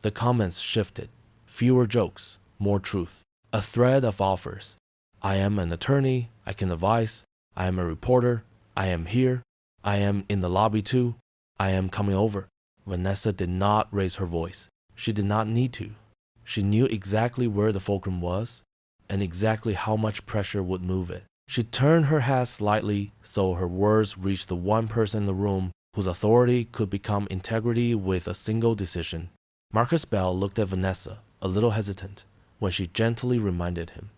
The comments shifted. Fewer jokes, more truth. A thread of offers. I am an attorney, I can advise. I am a reporter, I am here. I am in the lobby too. I am coming over. Vanessa did not raise her voice. She did not need to. She knew exactly where the fulcrum was and exactly how much pressure would move it. She turned her head slightly so her words reached the one person in the room whose authority could become integrity with a single decision. Marcus Bell looked at Vanessa, a little hesitant, when she gently reminded him.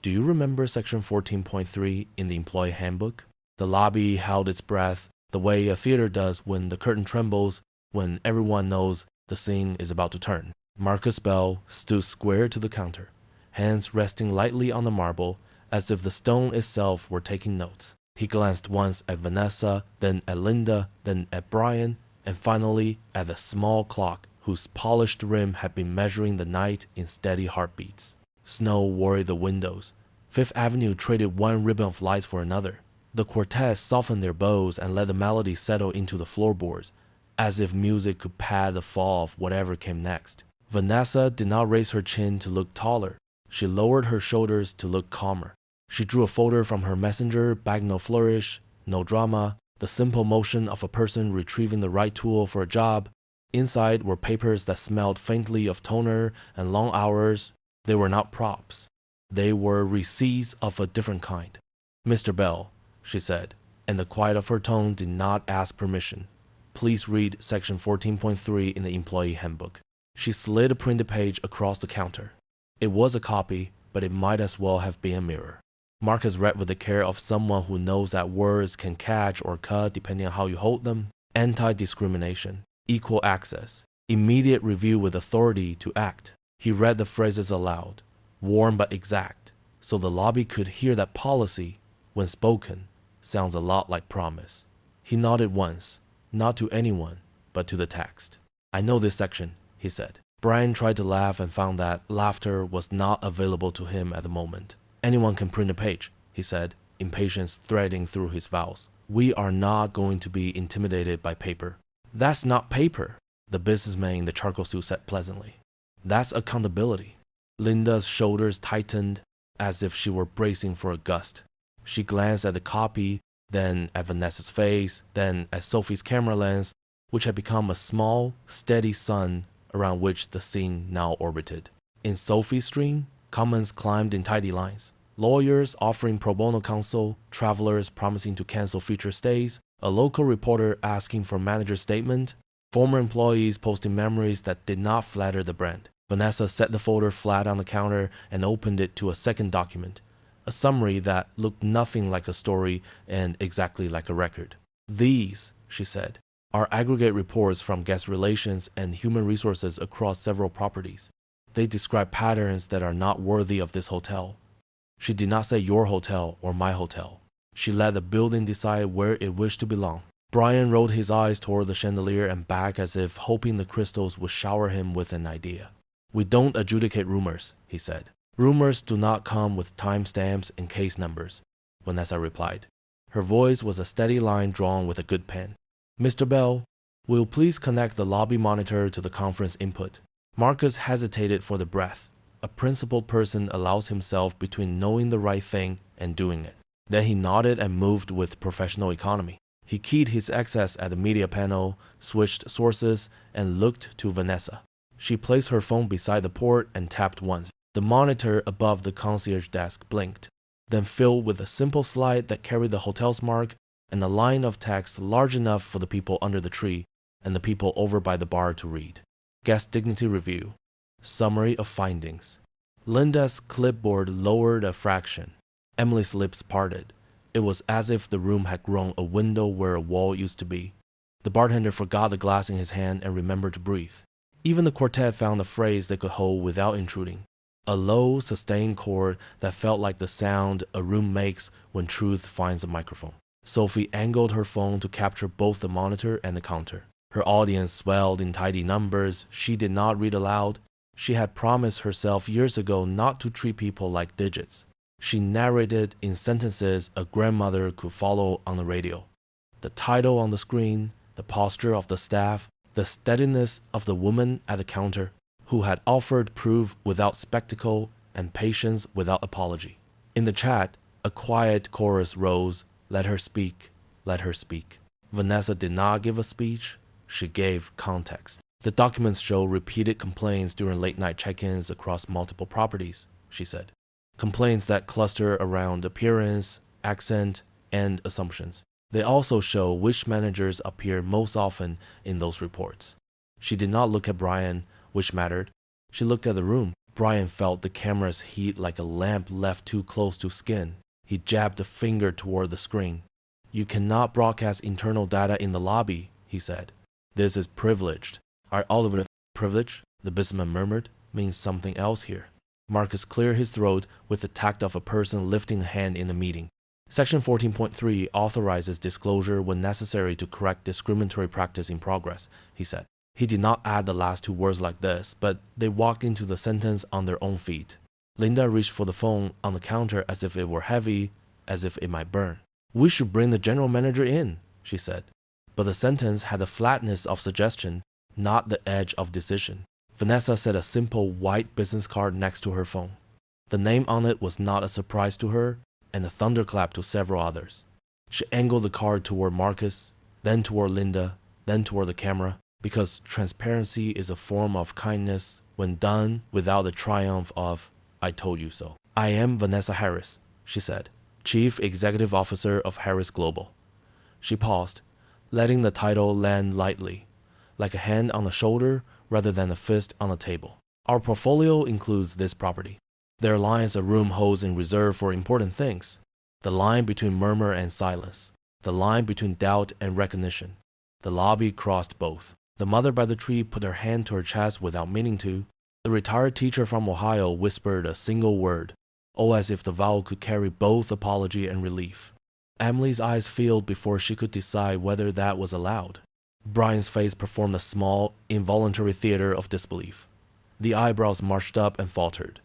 Do you remember section 14.3 in the employee handbook? The lobby held its breath the way a theater does when the curtain trembles, when everyone knows the scene is about to turn. Marcus Bell stood square to the counter, hands resting lightly on the marble as if the stone itself were taking notes. He glanced once at Vanessa, then at Linda, then at Brian, and finally at the small clock whose polished rim had been measuring the night in steady heartbeats. Snow worried the windows. Fifth Avenue traded one ribbon of lights for another. The quartet softened their bows and let the melody settle into the floorboards, as if music could pad the fall of whatever came next. Vanessa did not raise her chin to look taller. She lowered her shoulders to look calmer. She drew a folder from her messenger bag, no flourish, no drama, the simple motion of a person retrieving the right tool for a job. Inside were papers that smelled faintly of toner and long hours. They were not props. They were receipts of a different kind. "Mr. Bell," she said, and the quiet of her tone did not ask permission. "Please read section 14.3 in the employee handbook." She slid a printed page across the counter. It was a copy, but it might as well have been a mirror. Marcus read with the care of someone who knows that words can catch or cut depending on how you hold them. Anti-discrimination, equal access, immediate review with authority to act. He read the phrases aloud, warm but exact, so the lobby could hear that policy, when spoken, sounds a lot like promise. He nodded once, not to anyone, but to the text. "I know this section," he said. Brian tried to laugh and found that laughter was not available to him at the moment. "Anyone can print a page," he said, impatience threading through his vowels. "We are not going to be intimidated by paper." "That's not paper," the businessman in the charcoal suit said pleasantly. "That's accountability." Linda's shoulders tightened as if she were bracing for a gust. She glanced at the copy, then at Vanessa's face, then at Sophie's camera lens, which had become a small, steady sun around which the scene now orbited. In Sophie's stream, comments climbed in tidy lines. Lawyers offering pro bono counsel, travelers promising to cancel future stays, a local reporter asking for manager's statement, former employees posting memories that did not flatter the brand. Vanessa set the folder flat on the counter and opened it to a second document, a summary that looked nothing like a story and exactly like a record. "These," she said, "are aggregate reports from guest relations and human resources across several properties. They describe patterns that are not worthy of this hotel." She did not say your hotel or my hotel. She let the building decide where it wished to belong. Brian rolled his eyes toward the chandelier and back as if hoping the crystals would shower him with an idea. "We don't adjudicate rumors," he said. "Rumors do not come with timestamps and case numbers," Vanessa replied. Her voice was a steady line drawn with a good pen. "Mr. Bell, will you please connect the lobby monitor to the conference input?" Marcus hesitated for the breath. A principled person allows himself between knowing the right thing and doing it. Then he nodded and moved with professional economy. He keyed his access at the media panel, switched sources, and looked to Vanessa. She placed her phone beside the port and tapped once. The monitor above the concierge desk blinked, then filled with a simple slide that carried the hotel's mark and a line of text large enough for the people under the tree and the people over by the bar to read. Guest dignity review. Summary of findings. Linda's clipboard lowered a fraction. Emily's lips parted. It was as if the room had grown a window where a wall used to be. The bartender forgot the glass in his hand and remembered to breathe. Even the quartet found a phrase they could hold without intruding. A low, sustained chord that felt like the sound a room makes when truth finds a microphone. Sophie angled her phone to capture both the monitor and the counter. Her audience swelled in tidy numbers. She did not read aloud. She had promised herself years ago not to treat people like digits. She narrated in sentences a grandmother could follow on the radio. The title on the screen, the posture of the staff, the steadiness of the woman at the counter, who had offered proof without spectacle and patience without apology. In the chat, a quiet chorus rose, "Let her speak, let her speak." Vanessa did not give a speech, she gave context. "The documents show repeated complaints during late-night check-ins across multiple properties," she said. "Complaints that cluster around appearance, accent, and assumptions. They also show which managers appear most often in those reports." She did not look at Brian, which mattered. She looked at the room. Brian felt the camera's heat like a lamp left too close to skin. He jabbed a finger toward the screen. "You cannot broadcast internal data in the lobby," he said. "This is privileged." "Are all of it privilege?" the businessman murmured. "Means something else here." Marcus cleared his throat with the tact of a person lifting a hand in a meeting. Section 14.3 authorizes disclosure when necessary to correct discriminatory practice in progress, he said. He did not add the last two words like this, but they walked into the sentence on their own feet. Linda reached for the phone on the counter as if it were heavy, as if it might burn. "We should bring the general manager in," she said. But the sentence had the flatness of suggestion, not the edge of decision. Vanessa set a simple white business card next to her phone. The name on it was not a surprise to her, and a thunderclap to several others. She angled the card toward Marcus, then toward Linda, then toward the camera. because transparency is a form of kindness when done without the triumph of, I told you so. I am Vanessa Harris, she said, Chief Executive Officer of Harris Global. She paused, letting the title land lightly, like a hand on the shoulder rather than a fist on the table. Our portfolio includes this property. There lies a room holds in reserve for important things. The line between murmur and silence. The line between doubt and recognition. The lobby crossed both. The mother by the tree put her hand to her chest without meaning to. The retired teacher from Ohio whispered a single word, as if the vowel could carry both apology and relief. Emily's eyes filled before she could decide whether that was allowed. Brian's face performed a small, involuntary theater of disbelief. The eyebrows marched up and faltered.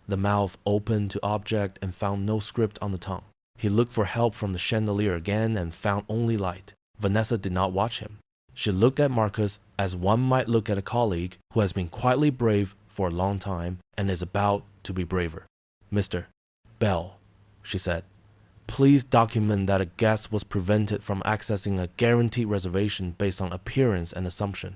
The mouth opened to object and found no script on the tongue. He looked for help from the chandelier again and found only light. Vanessa did not watch him. She looked at Marcus as one might look at a colleague who has been quietly brave for a long time and is about to be braver. Mr. Bell, she said, please document that a guest was prevented from accessing a guaranteed reservation based on appearance and assumption,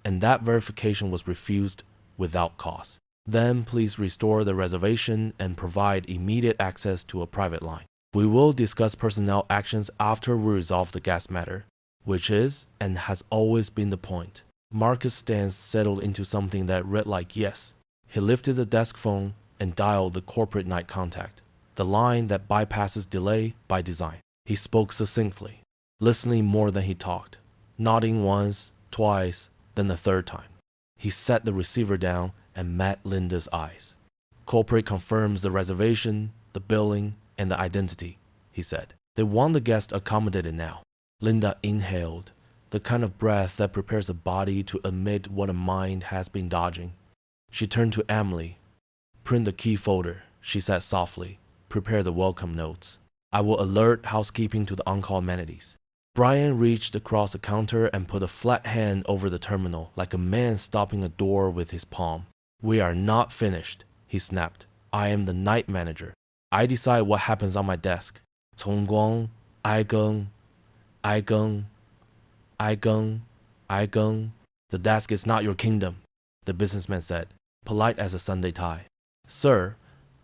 and that verification was refused without cause. Then please restore the reservation and provide immediate access to a private line. We will discuss personnel actions after we resolve the guest matter, which is and has always been the point. Marcus' stance settled into something that read like yes. He lifted the desk phone and dialed the corporate night contact, the line that bypasses delay by design. He spoke succinctly, listening more than he talked, nodding once, twice, then the third time. He set the receiver down and met Linda's eyes. Corporate confirms the reservation, the billing, and the identity, he said. They want the guest accommodated now. Linda inhaled, the kind of breath that prepares a body to admit what a mind has been dodging. She turned to Emily. Print the key folder, she said softly. Prepare the welcome notes. I will alert housekeeping to the on-call amenities. Brian reached across the counter and put a flat hand over the terminal like a man stopping a door with his palm. We are not finished, he snapped. I am the night manager. I decide what happens on my desk. 从光, 爱更, 爱更, 爱更, 爱更. The desk is not your kingdom, the businessman said, polite as a Sunday tie. Sir,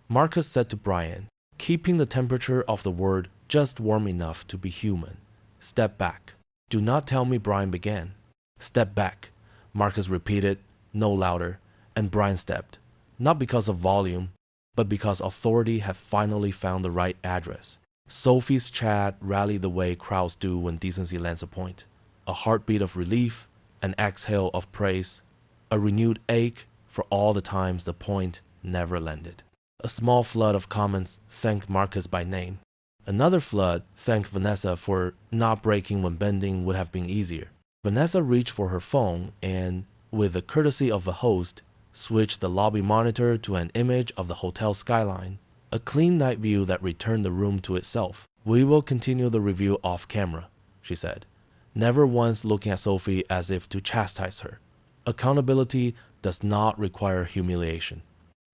Marcus said to Brian, keeping the temperature of the word just warm enough to be human. Step back. Do not tell me, Brian began. Step back, Marcus repeated, no louder, and Brian stepped, not because of volume, but because authority had finally found the right address. Sophie's chat rallied the way crowds do when decency lands a point. A heartbeat of relief, an exhale of praise, a renewed ache for all the times the point never landed. A small flood of comments thanked Marcus by name. Another flood thanked Vanessa for not breaking when bending would have been easier. Vanessa reached for her phone and, with the courtesy of a host, switched the lobby monitor to an image of the hotel skyline, a clean night view that returned the room to itself. We will continue the review off camera, she said, never once looking at Sophie as if to chastise her. Accountability does not require humiliation.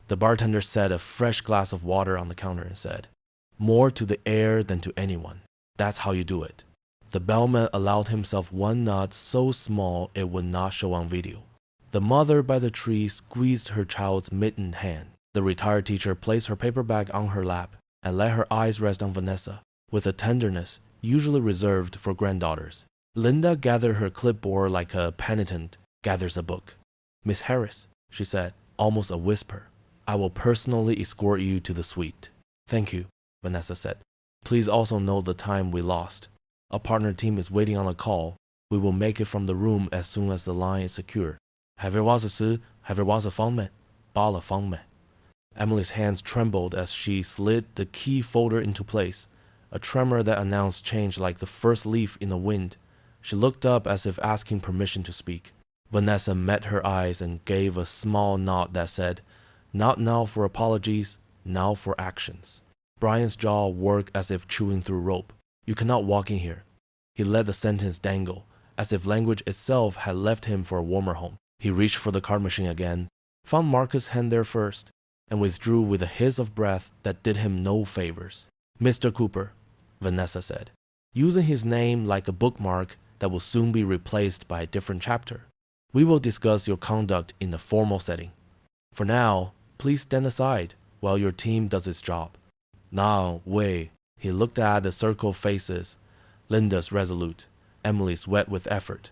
The bartender set a fresh glass of water on the counter and said, more to the air than to anyone. That's how you do it. The bellman allowed himself one nod so small it would not show on video. The mother by the tree squeezed her child's mittened hand. The retired teacher placed her paper bag on her lap and let her eyes rest on Vanessa with a tenderness usually reserved for granddaughters. Linda gathered her clipboard like a penitent gathers a book. Miss Harris, she said, almost a whisper, I will personally escort you to the suite. Thank you, Vanessa said. Please also note the time we lost. A partner team is waiting on a call. We will make it from the room as soon as the line is secure. Have your was a have your was a phone man? Ball of phone man. Emily's hands trembled as she slid the key folder into place, a tremor that announced change like the first leaf in the wind. She looked up as if asking permission to speak. Vanessa met her eyes and gave a small nod that said, not now for apologies, now for actions. Brian's jaw worked as if chewing through rope. You cannot walk in here. He let the sentence dangle, as if language itself had left him for a warmer home. He reached for the card machine again, found Marcus' hand there first, and withdrew with a hiss of breath that did him no favors. Mr. Cooper, Vanessa said, using his name like a bookmark that will soon be replaced by a different chapter. We will discuss your conduct in a formal setting. For now, please stand aside while your team does its job. Now, Wei. He looked at the circle of faces. Linda's resolute, Emily's wet with effort,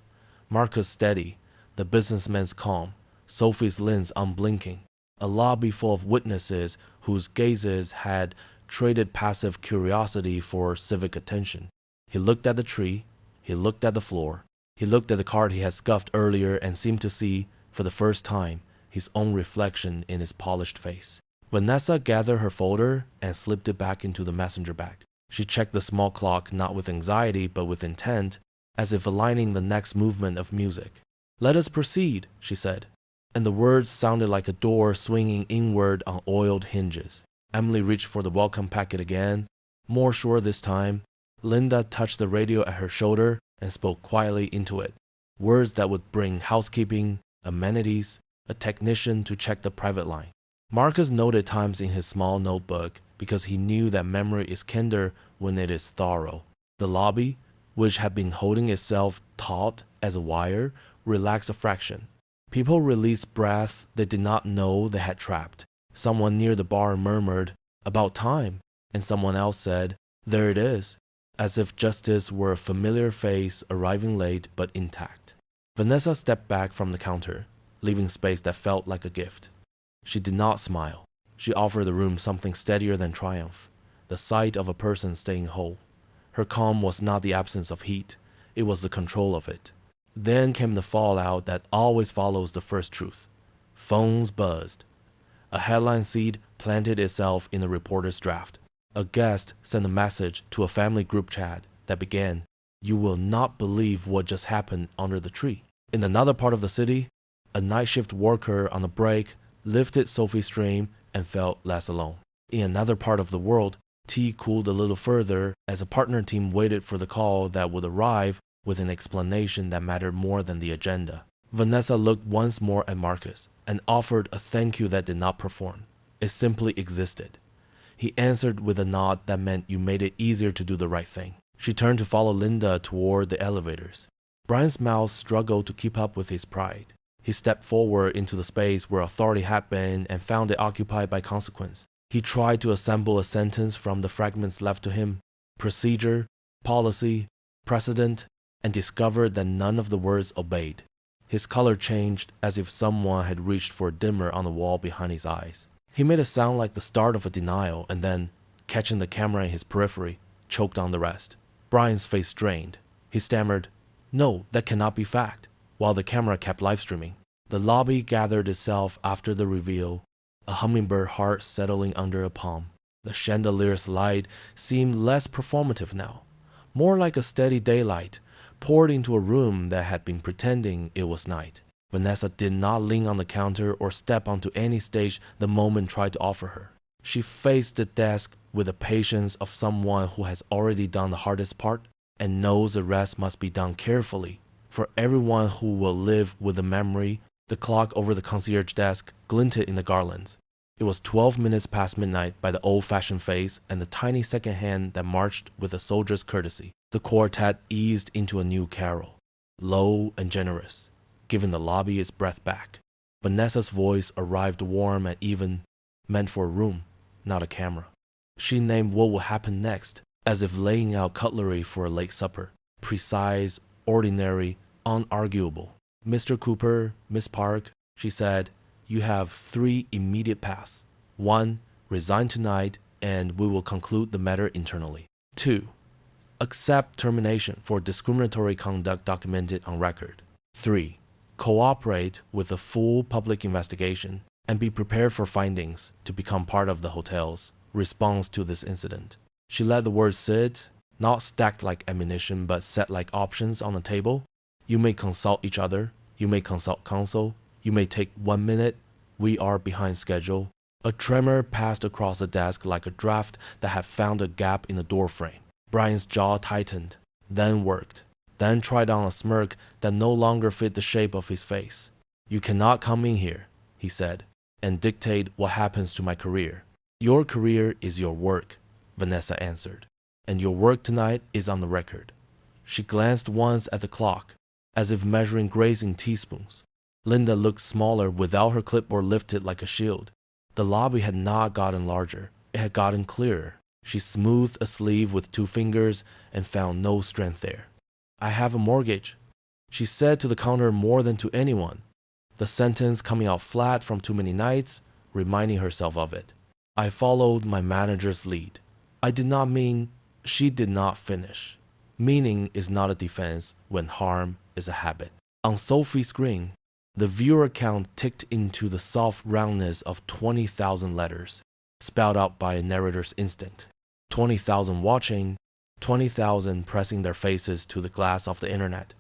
Marcus steady, the businessman's calm, Sophie's lens unblinking. A lobby full of witnesses whose gazes had traded passive curiosity for civic attention. He looked at the tree, he looked at the floor, he looked at the card he had scuffed earlier and seemed to see, for the first time, his own reflection in his polished face. Vanessa gathered her folder and slipped it back into the messenger bag. She checked the small clock not with anxiety but with intent, as if aligning the next movement of music. "Let us proceed," she said, and the words sounded like a door swinging inward on oiled hinges. Emily reached for the welcome packet again, more sure this time. Linda touched the radio at her shoulder and spoke quietly into it, words that would bring housekeeping, amenities, a technician to check the private line. Marcus noted times in his small notebook because he knew that memory is kinder when it is thorough. The lobby, which had been holding itself taut as a wire, relaxed a fraction. People released breaths they did not know they had trapped. Someone near the bar murmured, "About time," and someone else said, "There it is," as if justice were a familiar face arriving late but intact. Vanessa stepped back from the counter, leaving space that felt like a gift. She did not smile. She offered the room something steadier than triumph, the sight of a person staying whole. Her calm was not the absence of heat, it was the control of it. Then came the fallout that always follows the first truth. Phones buzzed. A headline seed planted itself in the reporter's draft. A guest sent a message to a family group chat that began, "You will not believe what just happened under the tree." In another part of the city, a night shift worker on a break lifted Sophie's stream and felt less alone. In another part of the world, tea cooled a little further as a partner team waited for the call that would arrive with an explanation that mattered more than the agenda. Vanessa looked once more at Marcus and offered a thank you that did not perform. It simply existed. He answered with a nod that meant you made it easier to do the right thing. She turned to follow Linda toward the elevators. Brian's mouth struggled to keep up with his pride. He stepped forward into the space where authority had been and found it occupied by consequence. He tried to assemble a sentence from the fragments left to him, procedure, policy, precedent, and discovered that none of the words obeyed. His color changed as if someone had reached for a dimmer on the wall behind his eyes. He made it sound like the start of a denial and then, catching the camera in his periphery, choked on the rest. Brian's face strained. He stammered, "No, that cannot be fact," while the camera kept live streaming. The lobby gathered itself after the reveal, a hummingbird heart settling under a palm. The chandelier's light seemed less performative now, more like a steady daylight poured into a room that had been pretending it was night. Vanessa did not lean on the counter or step onto any stage the moment tried to offer her. She faced the desk with the patience of someone who has already done the hardest part and knows the rest must be done carefully. For everyone who will live with the memory, the clock over the concierge desk glinted in the garlands. It was 12 minutes past midnight by the old-fashioned face and the tiny second hand that marched with a soldier's courtesy. The quartet eased into a new carol, low and generous, giving the lobby its breath back. Vanessa's voice arrived warm and even, meant for a room, not a camera. She named what would happen next, as if laying out cutlery for a late supper. Precise, ordinary, unarguable. "Mr. Cooper, Miss Park," she said, "you have 3 immediate paths. 1. Resign tonight, and we will conclude the matter internally. 2. Accept termination for discriminatory conduct documented on record. 3. Cooperate with a full public investigation and be prepared for findings to become part of the hotel's response to this incident." She let the words sit, not stacked like ammunition but set like options on the table. You may consult each other, you may consult counsel, you may take 1 minute, we are behind schedule. A tremor passed across the desk like a draft that had found a gap in the doorframe. Brian's jaw tightened, then worked, then tried on a smirk that no longer fit the shape of his face. "You cannot come in here," he said, "and dictate what happens to my career. Your career is your work," Vanessa answered, "and your work tonight is on the record." She glanced once at the clock, as if measuring grace in teaspoons. Linda looked smaller without her clipboard lifted like a shield. The lobby had not gotten larger. It had gotten clearer. She smoothed a sleeve with 2 fingers and found no strength there. I have a mortgage, she said to the counter more than to anyone. The sentence coming out flat from too many nights, reminding herself of it. I followed my manager's lead. I did not mean she did not finish. Meaning is not a defense when harm is a habit. On Sophie's screen, the viewer count ticked into the soft roundness of 20,000 letters, spelled out by a narrator's instinct. 20,000 watching, 20,000 pressing their faces to the glass of the internet,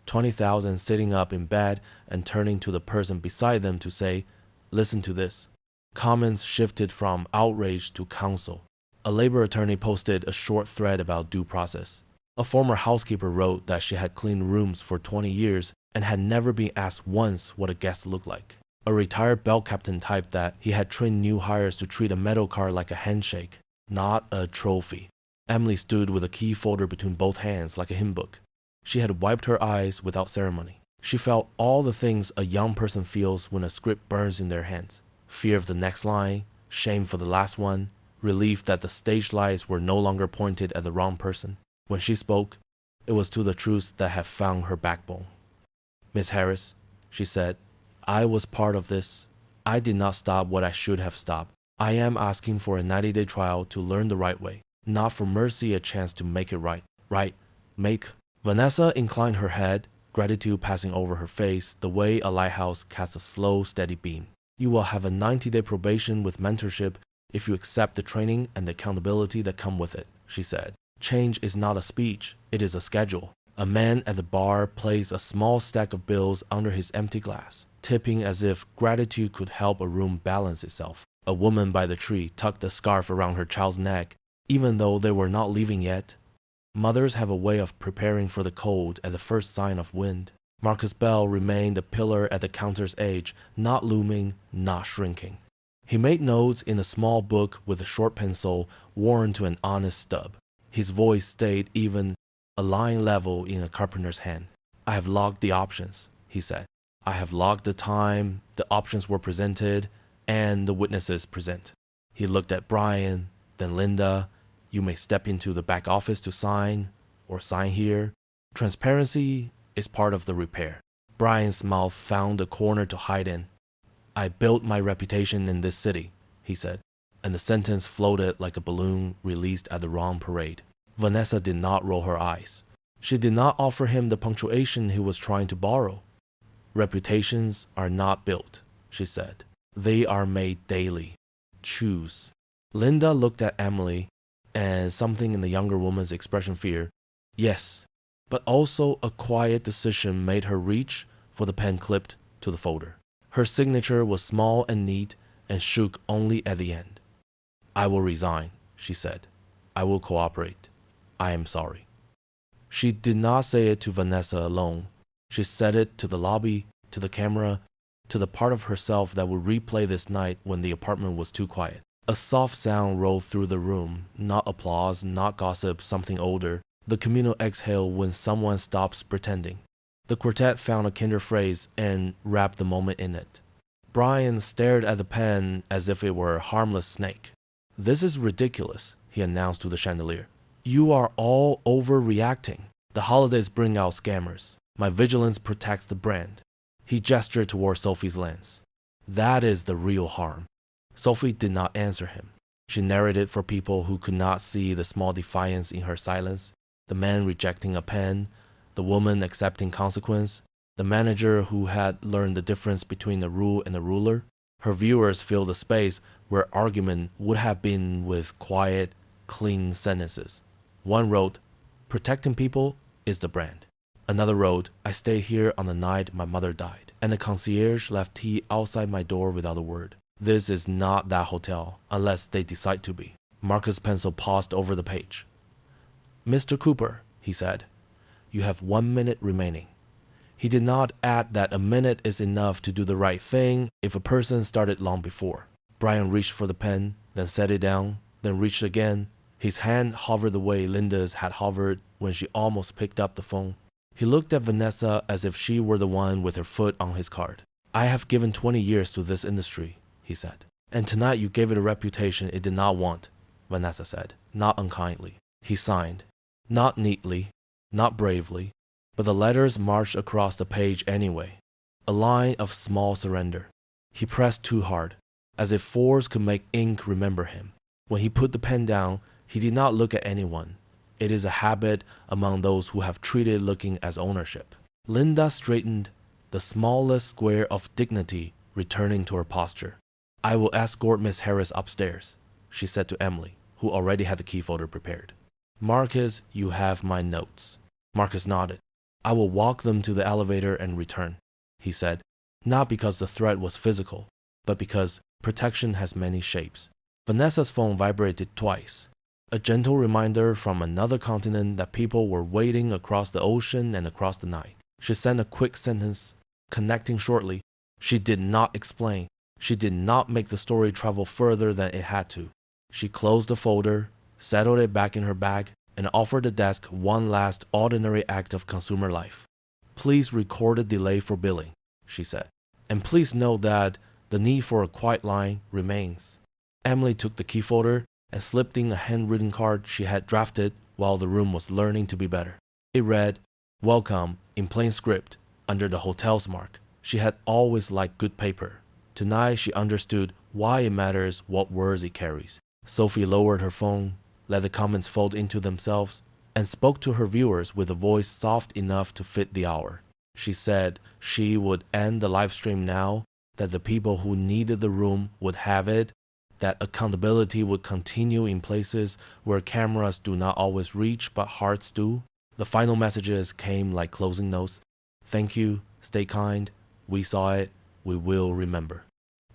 20,000 sitting up in bed and turning to the person beside them to say, "Listen to this." Comments shifted from outrage to counsel. A labor attorney posted a short thread about due process. A former housekeeper wrote that she had cleaned rooms for 20 years and had never been asked once what a guest looked like. A retired bell captain typed that he had trained new hires to treat a metal card like a handshake, not a trophy. Emily stood with a key folder between both hands like a hymn book. She had wiped her eyes without ceremony. She felt all the things a young person feels when a script burns in their hands. Fear of the next line, shame for the last one, relief that the stage lights were no longer pointed at the wrong person. When she spoke, it was to the truths that had found her backbone. "Miss Harris," she said, "I was part of this. I did not stop what I should have stopped. I am asking for a 90-day trial to learn the right way, not for mercy a chance to make it right. Right? Make." Vanessa inclined her head, gratitude passing over her face the way a lighthouse casts a slow, steady beam. "You will have a 90-day probation with mentorship if you accept the training and the accountability that come with it," she said. "Change is not a speech, it is a schedule." A man at the bar placed a small stack of bills under his empty glass, tipping as if gratitude could help a room balance itself. A woman by the tree tucked a scarf around her child's neck, even though they were not leaving yet. Mothers have a way of preparing for the cold at the first sign of wind. Marcus Bell remained a pillar at the counter's edge, not looming, not shrinking. He made notes in a small book with a short pencil worn to an honest stub. His voice stayed even, a line level in a carpenter's hand. "I have logged the options," he said. "I have logged the time the options were presented and the witnesses present." He looked at Brian, then Linda. "You may step into the back office to sign, or sign here. Transparency is part of the repair." Brian's mouth found a corner to hide in. "I built my reputation in this city," he said, and the sentence floated like a balloon released at the wrong parade. Vanessa did not roll her eyes. She did not offer him the punctuation he was trying to borrow. "Reputations are not built," she said. "They are made daily. Choose." Linda looked at Emily, and something in the younger woman's expression fear. Yes, but also a quiet decision made her reach for the pen clipped to the folder. Her signature was small and neat and shook only at the end. "I will resign," she said. "I will cooperate. I am sorry." She did not say it to Vanessa alone. She said it to the lobby, to the camera, to the part of herself that would replay this night when the apartment was too quiet. A soft sound rolled through the room, not applause, not gossip, something older. The communal exhale when someone stops pretending. The quartet found a kinder phrase and wrapped the moment in it. Brian stared at the pen as if it were a harmless snake. "This is ridiculous," he announced to the chandelier. "You are all overreacting. The holidays bring out scammers. My vigilance protects the brand." He gestured toward Sophie's lens. "That is the real harm." Sophie did not answer him. She narrated for people who could not see the small defiance in her silence. The man rejecting a pen, the woman accepting consequence, the manager who had learned the difference between a rule and a ruler. Her viewers filled the space where argument would have been with quiet, clean sentences. One wrote, "Protecting people is the brand." Another wrote, "I stayed here on the night my mother died, and the concierge left tea outside my door without a word. This is not that hotel, unless they decide to be." Marcus' pencil paused over the page. "Mr. Cooper," he said, "you have 1 minute remaining." He did not add that a minute is enough to do the right thing if a person started long before. Brian reached for the pen, then set it down, then reached again. His hand hovered the way Linda's had hovered when she almost picked up the phone. He looked at Vanessa as if she were the one with her foot on his card. I have given 20 years to this industry, he said. And tonight you gave it a reputation it did not want, Vanessa said, not unkindly. He signed, not neatly, not bravely, but the letters marched across the page anyway, a line of small surrender. He pressed too hard, as if force could make ink remember him. When he put the pen down, he did not look at anyone. It is a habit among those who have treated looking as ownership. Linda straightened, the smallest square of dignity returning to her posture. I will escort Miss Harris upstairs, she said to Emily, who already had the key folder prepared. Marcus, you have my notes. Marcus nodded. I will walk them to the elevator and return, he said, not because the threat was physical, but because protection has many shapes. Vanessa's phone vibrated twice, a gentle reminder from another continent that people were waiting across the ocean and across the night. She sent a quick sentence, connecting shortly. She did not explain. She did not make the story travel further than it had to. She closed the folder, settled it back in her bag, and offered the desk one last ordinary act of consumer life. Please record a delay for billing, she said. And please note that the need for a quiet line remains. Emily took the key folder and slipped in a handwritten card she had drafted while the room was learning to be better. It read, Welcome, in plain script, under the hotel's mark. She had always liked good paper. Tonight she understood why it matters what words it carries. Sophie lowered her phone, let the comments fold into themselves, and spoke to her viewers with a voice soft enough to fit the hour. She said she would end the live stream now, that the people who needed the room would have it, that accountability would continue in places where cameras do not always reach but hearts do. The final messages came like closing notes. Thank you, stay kind, we saw it, we will remember.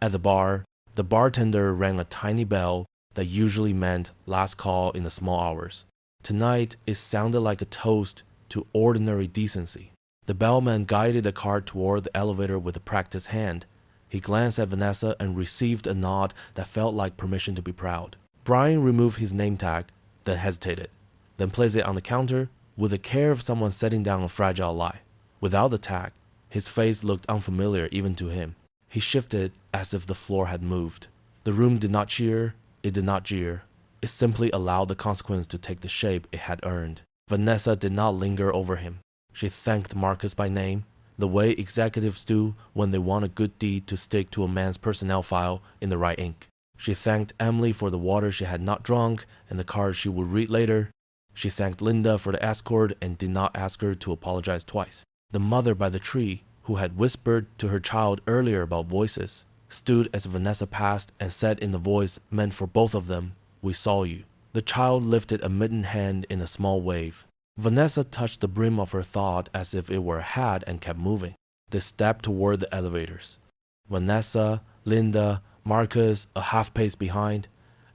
At the bartender rang a tiny bell that usually meant last call in the small hours. Tonight, it sounded like a toast to ordinary decency. The bellman guided the cart toward the elevator with a practiced hand. He glanced at Vanessa and received a nod that felt like permission to be proud. Brian removed his name tag, then hesitated, then placed it on the counter with the care of someone setting down a fragile lie. Without the tag, his face looked unfamiliar even to him. He shifted as if the floor had moved. The room did not cheer, it did not jeer. It simply allowed the consequence to take the shape it had earned. Vanessa did not linger over him. She thanked Marcus by name, the way executives do when they want a good deed to stick to a man's personnel file in the right ink. She thanked Emily for the water she had not drunk and the card she would read later. She thanked Linda for the escort and did not ask her to apologize twice. The mother by the tree, who had whispered to her child earlier about voices, stood as Vanessa passed and said in a voice meant for both of them, We saw you. The child lifted a mittened hand in a small wave. Vanessa touched the brim of her thought as if it were a hat and kept moving. They stepped toward the elevators. Vanessa, Linda, Marcus, a half pace behind,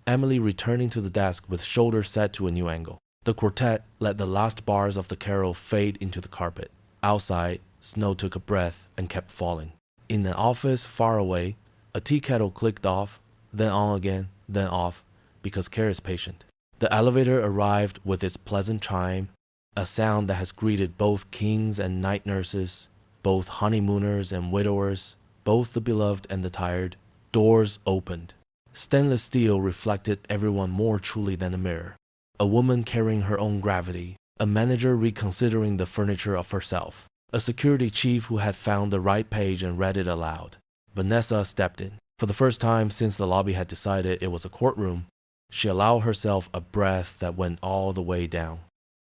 Emily returning to the desk with shoulders set to a new angle. The quartet let the last bars of the carol fade into the carpet. Outside, snow took a breath and kept falling. In an office far away, a tea kettle clicked off, then on again, then off, because care is patient. The elevator arrived with its pleasant chime, a sound that has greeted both kings and night nurses, both honeymooners and widowers, both the beloved and the tired. Doors opened. Stainless steel reflected everyone more truly than a mirror. A woman carrying her own gravity, a manager reconsidering the furniture of herself, a security chief who had found the right page and read it aloud. Vanessa stepped in. For the first time since the lobby had decided it was a courtroom, she allowed herself a breath that went all the way down.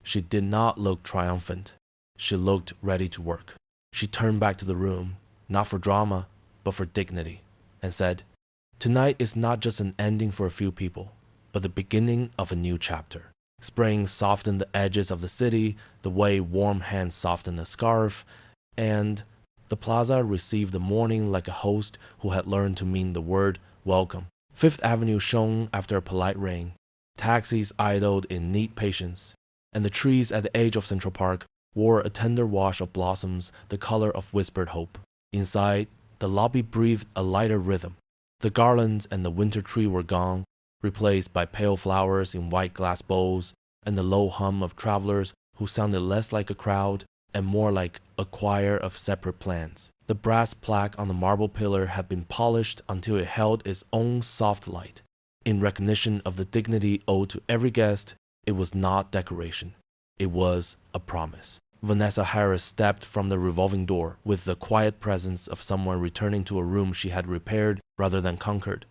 She did not look triumphant. She looked ready to work. She turned back to the room, not for drama, but for dignity, and said, Tonight is not just an ending for a few people, but the beginning of a new chapter. Spring softened the edges of the city the way warm hands soften a scarf, and the plaza received the morning like a host who had learned to mean the word welcome. Fifth Avenue shone after a polite rain. Taxis idled in neat patience, and the trees at the edge of Central Park wore a tender wash of blossoms the color of whispered hope. Inside, the lobby breathed a lighter rhythm. The garlands and the winter tree were gone, replaced by pale flowers in white glass bowls and the low hum of travelers who sounded less like a crowd and more like a choir of separate plans. The brass plaque on the marble pillar had been polished until it held its own soft light. In recognition of the dignity owed to every guest, it was not decoration. It was a promise. Vanessa Harris stepped from the revolving door with the quiet presence of someone returning to a room she had repaired rather than conquered.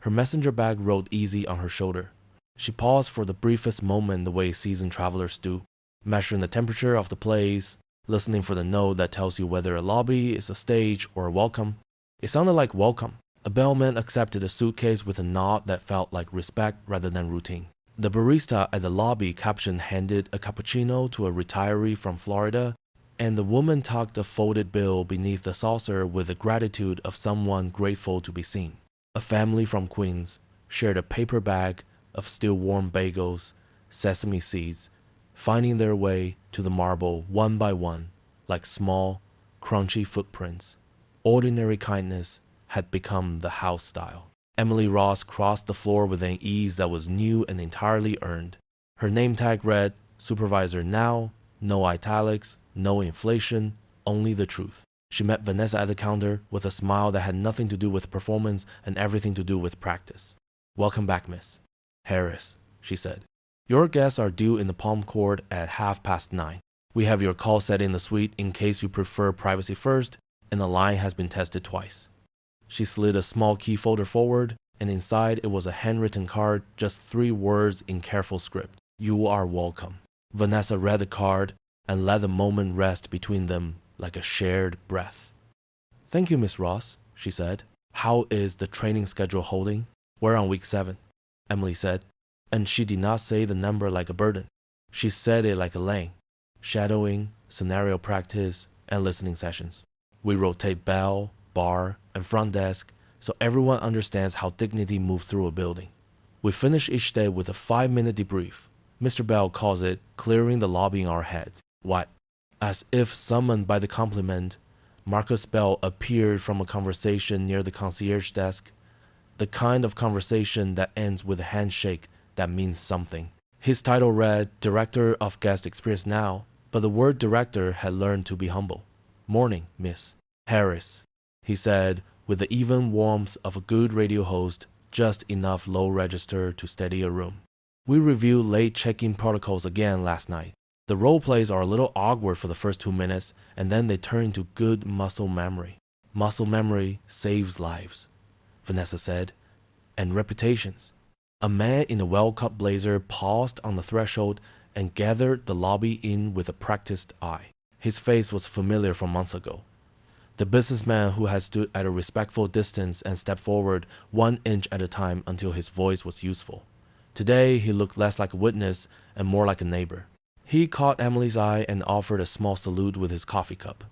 Her messenger bag rolled easy on her shoulder. She paused for the briefest moment the way seasoned travelers do, measuring the temperature of the place, listening for the note that tells you whether a lobby is a stage or a welcome. It sounded like welcome. A bellman accepted a suitcase with a nod that felt like respect rather than routine. The barista at the lobby caption handed a cappuccino to a retiree from Florida, and the woman tucked a folded bill beneath the saucer with the gratitude of someone grateful to be seen. A family from Queens shared a paper bag of still warm bagels, sesame seeds, finding their way to the marble one by one, like small, crunchy footprints. Ordinary kindness had become the house style. Emily Ross crossed the floor with an ease that was new and entirely earned. Her name tag read, "Supervisor now, no italics, no inflation, only the truth." She met Vanessa at the counter with a smile that had nothing to do with performance and everything to do with practice. "Welcome back, miss." "Harris," she said. "Your guests are due in the Palm Court at 9:30. We have your call set in the suite in case you prefer privacy first, and the line has been tested twice." She slid a small key folder forward, and inside it was a handwritten card, just 3 words in careful script. "You are welcome." Vanessa read the card and let the moment rest between them like a shared breath. "Thank you, Miss Ross," she said. "How is the training schedule holding?" "We're on week 7, Emily said, and she did not say the number like a burden. She said it like a lane. Shadowing, scenario practice, and listening sessions. We rotate bell, bar, and front desk so everyone understands how dignity moves through a building. We finish each day with a 5-minute debrief. Mr. Bell calls it clearing the lobby in our heads. What? As if summoned by the compliment, Marcus Bell appeared from a conversation near the concierge desk, the kind of conversation that ends with a handshake that means something. His title read Director of Guest Experience Now, but the word director had learned to be humble. "Morning, miss." "Harris," he said with the even warmth of a good radio host, just enough low register to steady a room. "We reviewed late check-in protocols again last night. The role plays are a little awkward for the first 2 minutes, and then they turn into good muscle memory. Muscle memory saves lives," Vanessa said, "and reputations." A man in a well-cut blazer paused on the threshold and gathered the lobby in with a practiced eye. His face was familiar from months ago. The businessman who had stood at a respectful distance and stepped forward 1 inch at a time until his voice was useful. Today, he looked less like a witness and more like a neighbor. He caught Emily's eye and offered a small salute with his coffee cup.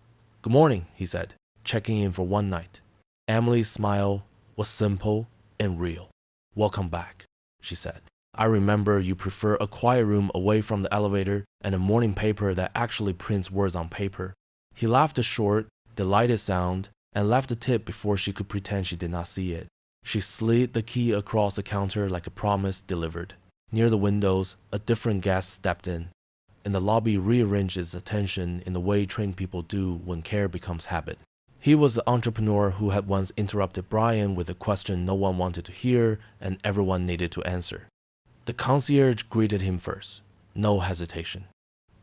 "Good morning," he said, checking in for one night. Emily's smile was simple and real. "Welcome back," she said. "I remember you prefer a quiet room away from the elevator and a morning paper that actually prints words on paper." He laughed a short, delighted sound and left a tip before she could pretend she did not see it. She slid the key across the counter like a promise delivered. Near the windows, a different guest stepped in, and the lobby rearranged its attention in the way trained people do when care becomes habit. He was the entrepreneur who had once interrupted Brian with a question no one wanted to hear and everyone needed to answer. The concierge greeted him first. No hesitation.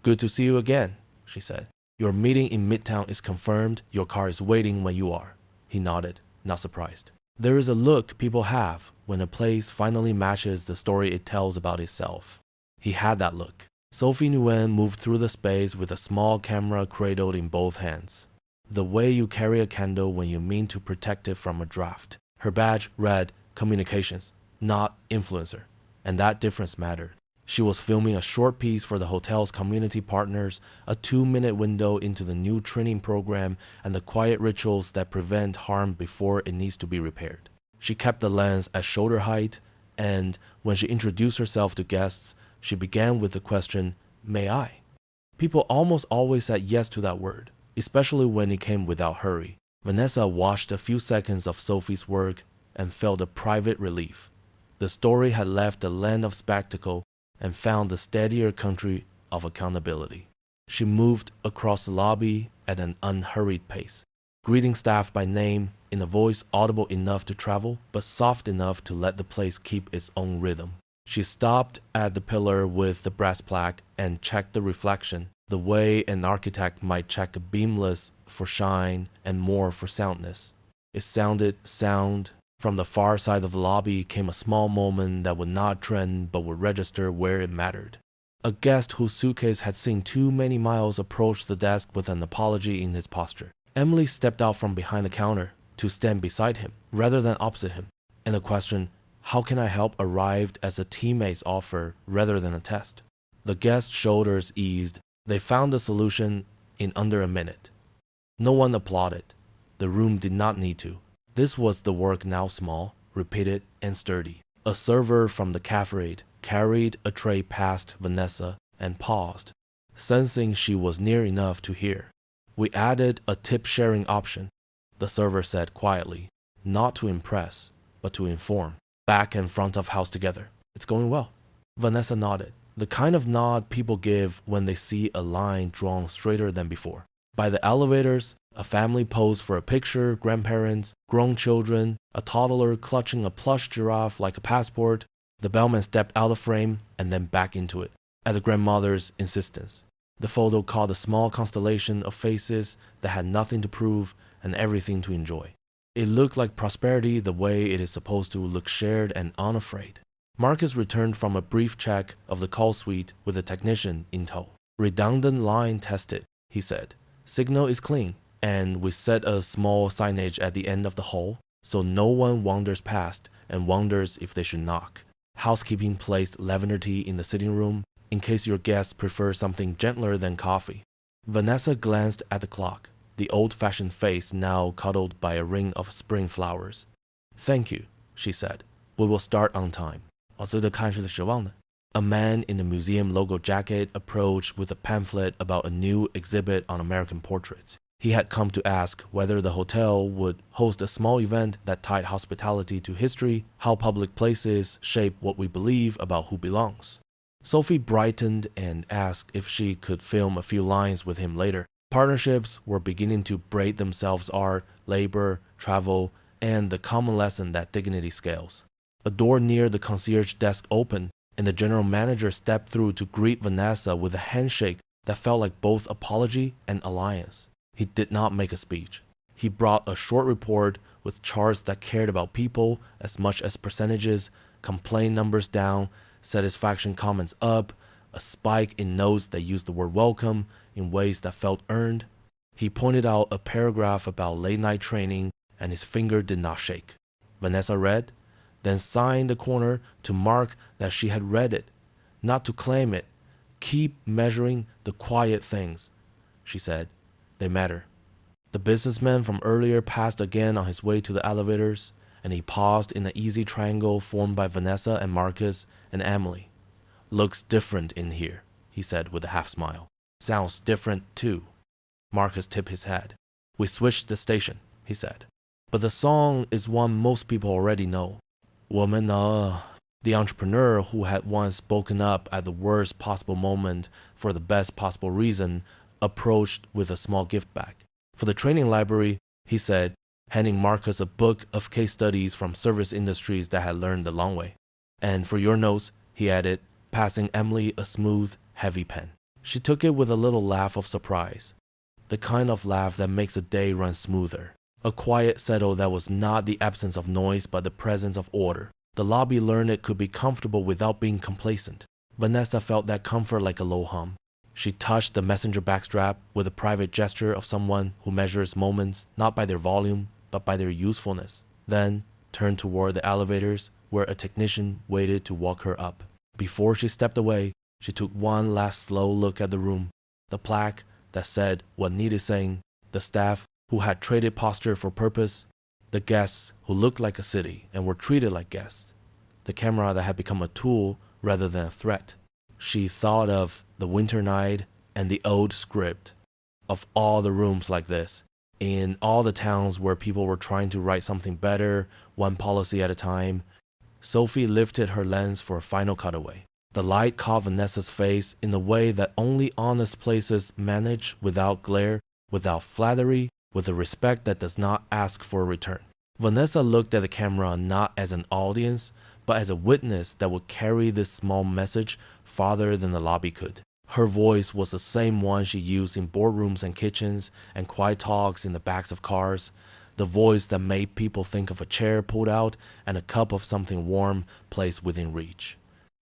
"Good to see you again," she said. "Your meeting in Midtown is confirmed. Your car is waiting when you are." He nodded, not surprised. There is a look people have when a place finally matches the story it tells about itself. He had that look. Sophie Nguyen moved through the space with a small camera cradled in both hands. The way you carry a candle when you mean to protect it from a draft. Her badge read Communications, not Influencer, and that difference mattered. She was filming a short piece for the hotel's community partners, a 2-minute window into the new training program and the quiet rituals that prevent harm before it needs to be repaired. She kept the lens at shoulder height, and when she introduced herself to guests, she began with the question, "May I?" People almost always said yes to that word, especially when it came without hurry. Vanessa watched a few seconds of Sophie's work and felt a private relief. The story had left the land of spectacle and found the steadier country of accountability. She moved across the lobby at an unhurried pace. greeting staff by name in a voice audible enough to travel, but soft enough to let the place keep its own rhythm. She stopped at the pillar with the brass plaque and checked the reflection, the way an architect might check a beamless for shine and more for soundness. It sounded sound. From the far side of the lobby came a small moment that would not trend but would register where it mattered. A guest whose suitcase had seen too many miles approached the desk with an apology in his posture. Emily stepped out from behind the counter to stand beside him rather than opposite him, and the question, "How can I help?" arrived as a teammate's offer rather than a test. The guest's shoulders eased. They found the solution in under a minute. No one applauded. The room did not need to. This was the work now small, repeated, and sturdy. A server from the cafe carried a tray past Vanessa and paused, sensing she was near enough to hear. "We added a tip-sharing option," the server said quietly, not to impress, but to inform. "Back and front of house together. It's going well." Vanessa nodded, the kind of nod people give when they see a line drawn straighter than before. By the elevators, a family posed for a picture, grandparents, grown children, a toddler clutching a plush giraffe like a passport. The bellman stepped out of frame and then back into it, at the grandmother's insistence. The photo caught a small constellation of faces that had nothing to prove and everything to enjoy. It looked like prosperity the way it is supposed to look, shared and unafraid. Marcus returned from a brief check of the call suite with a technician in tow. "Redundant line tested," he said. "Signal is clean, and we set a small signage at the end of the hall so no one wanders past and wonders if they should knock. Housekeeping placed lavender tea in the sitting room in case your guests prefer something gentler than coffee." Vanessa glanced at the clock, the old-fashioned face now cuddled by a ring of spring flowers. "Thank you," she said. "We will start on time." 最最看是失望的. A man in a museum logo jacket approached with a pamphlet about a new exhibit on American portraits. He had come to ask whether the hotel would host a small event that tied hospitality to history, how public places shape what we believe about who belongs. Sophie brightened and asked if she could film a few lines with him later. Partnerships were beginning to braid themselves art, labor, travel, and the common lesson that dignity scales. A door near the concierge desk opened, and the general manager stepped through to greet Vanessa with a handshake that felt like both apology and alliance. He did not make a speech. He brought a short report with charts that cared about people as much as percentages, complaint numbers down, satisfaction comments up, a spike in notes that used the word welcome in ways that felt earned. He pointed out a paragraph about late-night training, and his finger did not shake. Vanessa read, then signed the corner to mark that she had read it, not to claim it. "Keep measuring the quiet things," she said. "They matter." The businessman from earlier passed again on his way to the elevators, and he paused in the easy triangle formed by Vanessa and Marcus and Emily. "Looks different in here," he said with a half smile. "Sounds different too." Marcus tipped his head. "We switched the station," he said. "But the song is one most people already know." "Woman, the entrepreneur who had once spoken up at the worst possible moment for the best possible reason approached with a small gift bag. "For the training library," he said, handing Marcus a book of case studies from service industries that had learned the long way. "And for your notes," he added, passing Emily a smooth, heavy pen. She took it with a little laugh of surprise, the kind of laugh that makes a day run smoother. A quiet settle that was not the absence of noise but the presence of order. The lobby learned it could be comfortable without being complacent. Vanessa felt that comfort like a low hum. She touched the messenger backstrap with a private gesture of someone who measures moments not by their volume but by their usefulness, then turned toward the elevators where a technician waited to walk her up. Before she stepped away, she took one last slow look at the room, the plaque that said what needed saying, the staff who had traded posture for purpose, the guests who looked like a city and were treated like guests, the camera that had become a tool rather than a threat. She thought of the winter night and the old script, of all the rooms like this, in all the towns where people were trying to write something better, one policy at a time. Sophie lifted her lens for a final cutaway. The light caught Vanessa's face in a way that only honest places manage, without glare, without flattery, with a respect that does not ask for a return. Vanessa looked at the camera not as an audience, but as a witness that would carry this small message farther than the lobby could. Her voice was the same one she used in boardrooms and kitchens and quiet talks in the backs of cars, the voice that made people think of a chair pulled out and a cup of something warm placed within reach.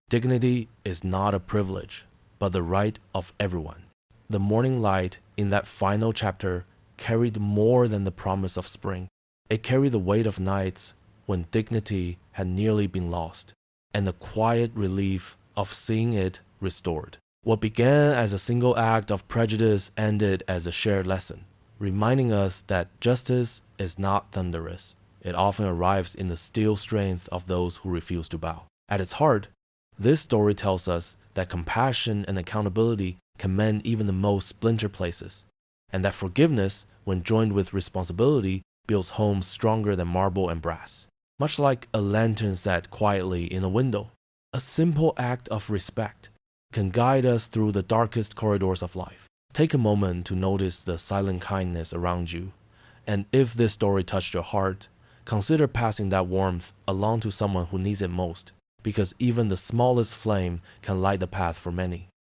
Dignity is not a privilege, but the right of everyone. The morning light in that final chapter carried more than the promise of spring. It carried the weight of nights when dignity had nearly been lost, and the quiet relief of seeing it restored. What began as a single act of prejudice ended as a shared lesson, reminding us that justice is not thunderous. It often arrives in the still strength of those who refuse to bow. At its heart, this story tells us that compassion and accountability can mend even the most splintered places, and that forgiveness, when joined with responsibility, builds homes stronger than marble and brass. Much like a lantern set quietly in a window, a simple act of respect can guide us through the darkest corridors of life. Take a moment to notice the silent kindness around you, and if this story touched your heart, consider passing that warmth along to someone who needs it most, because even the smallest flame can light the path for many.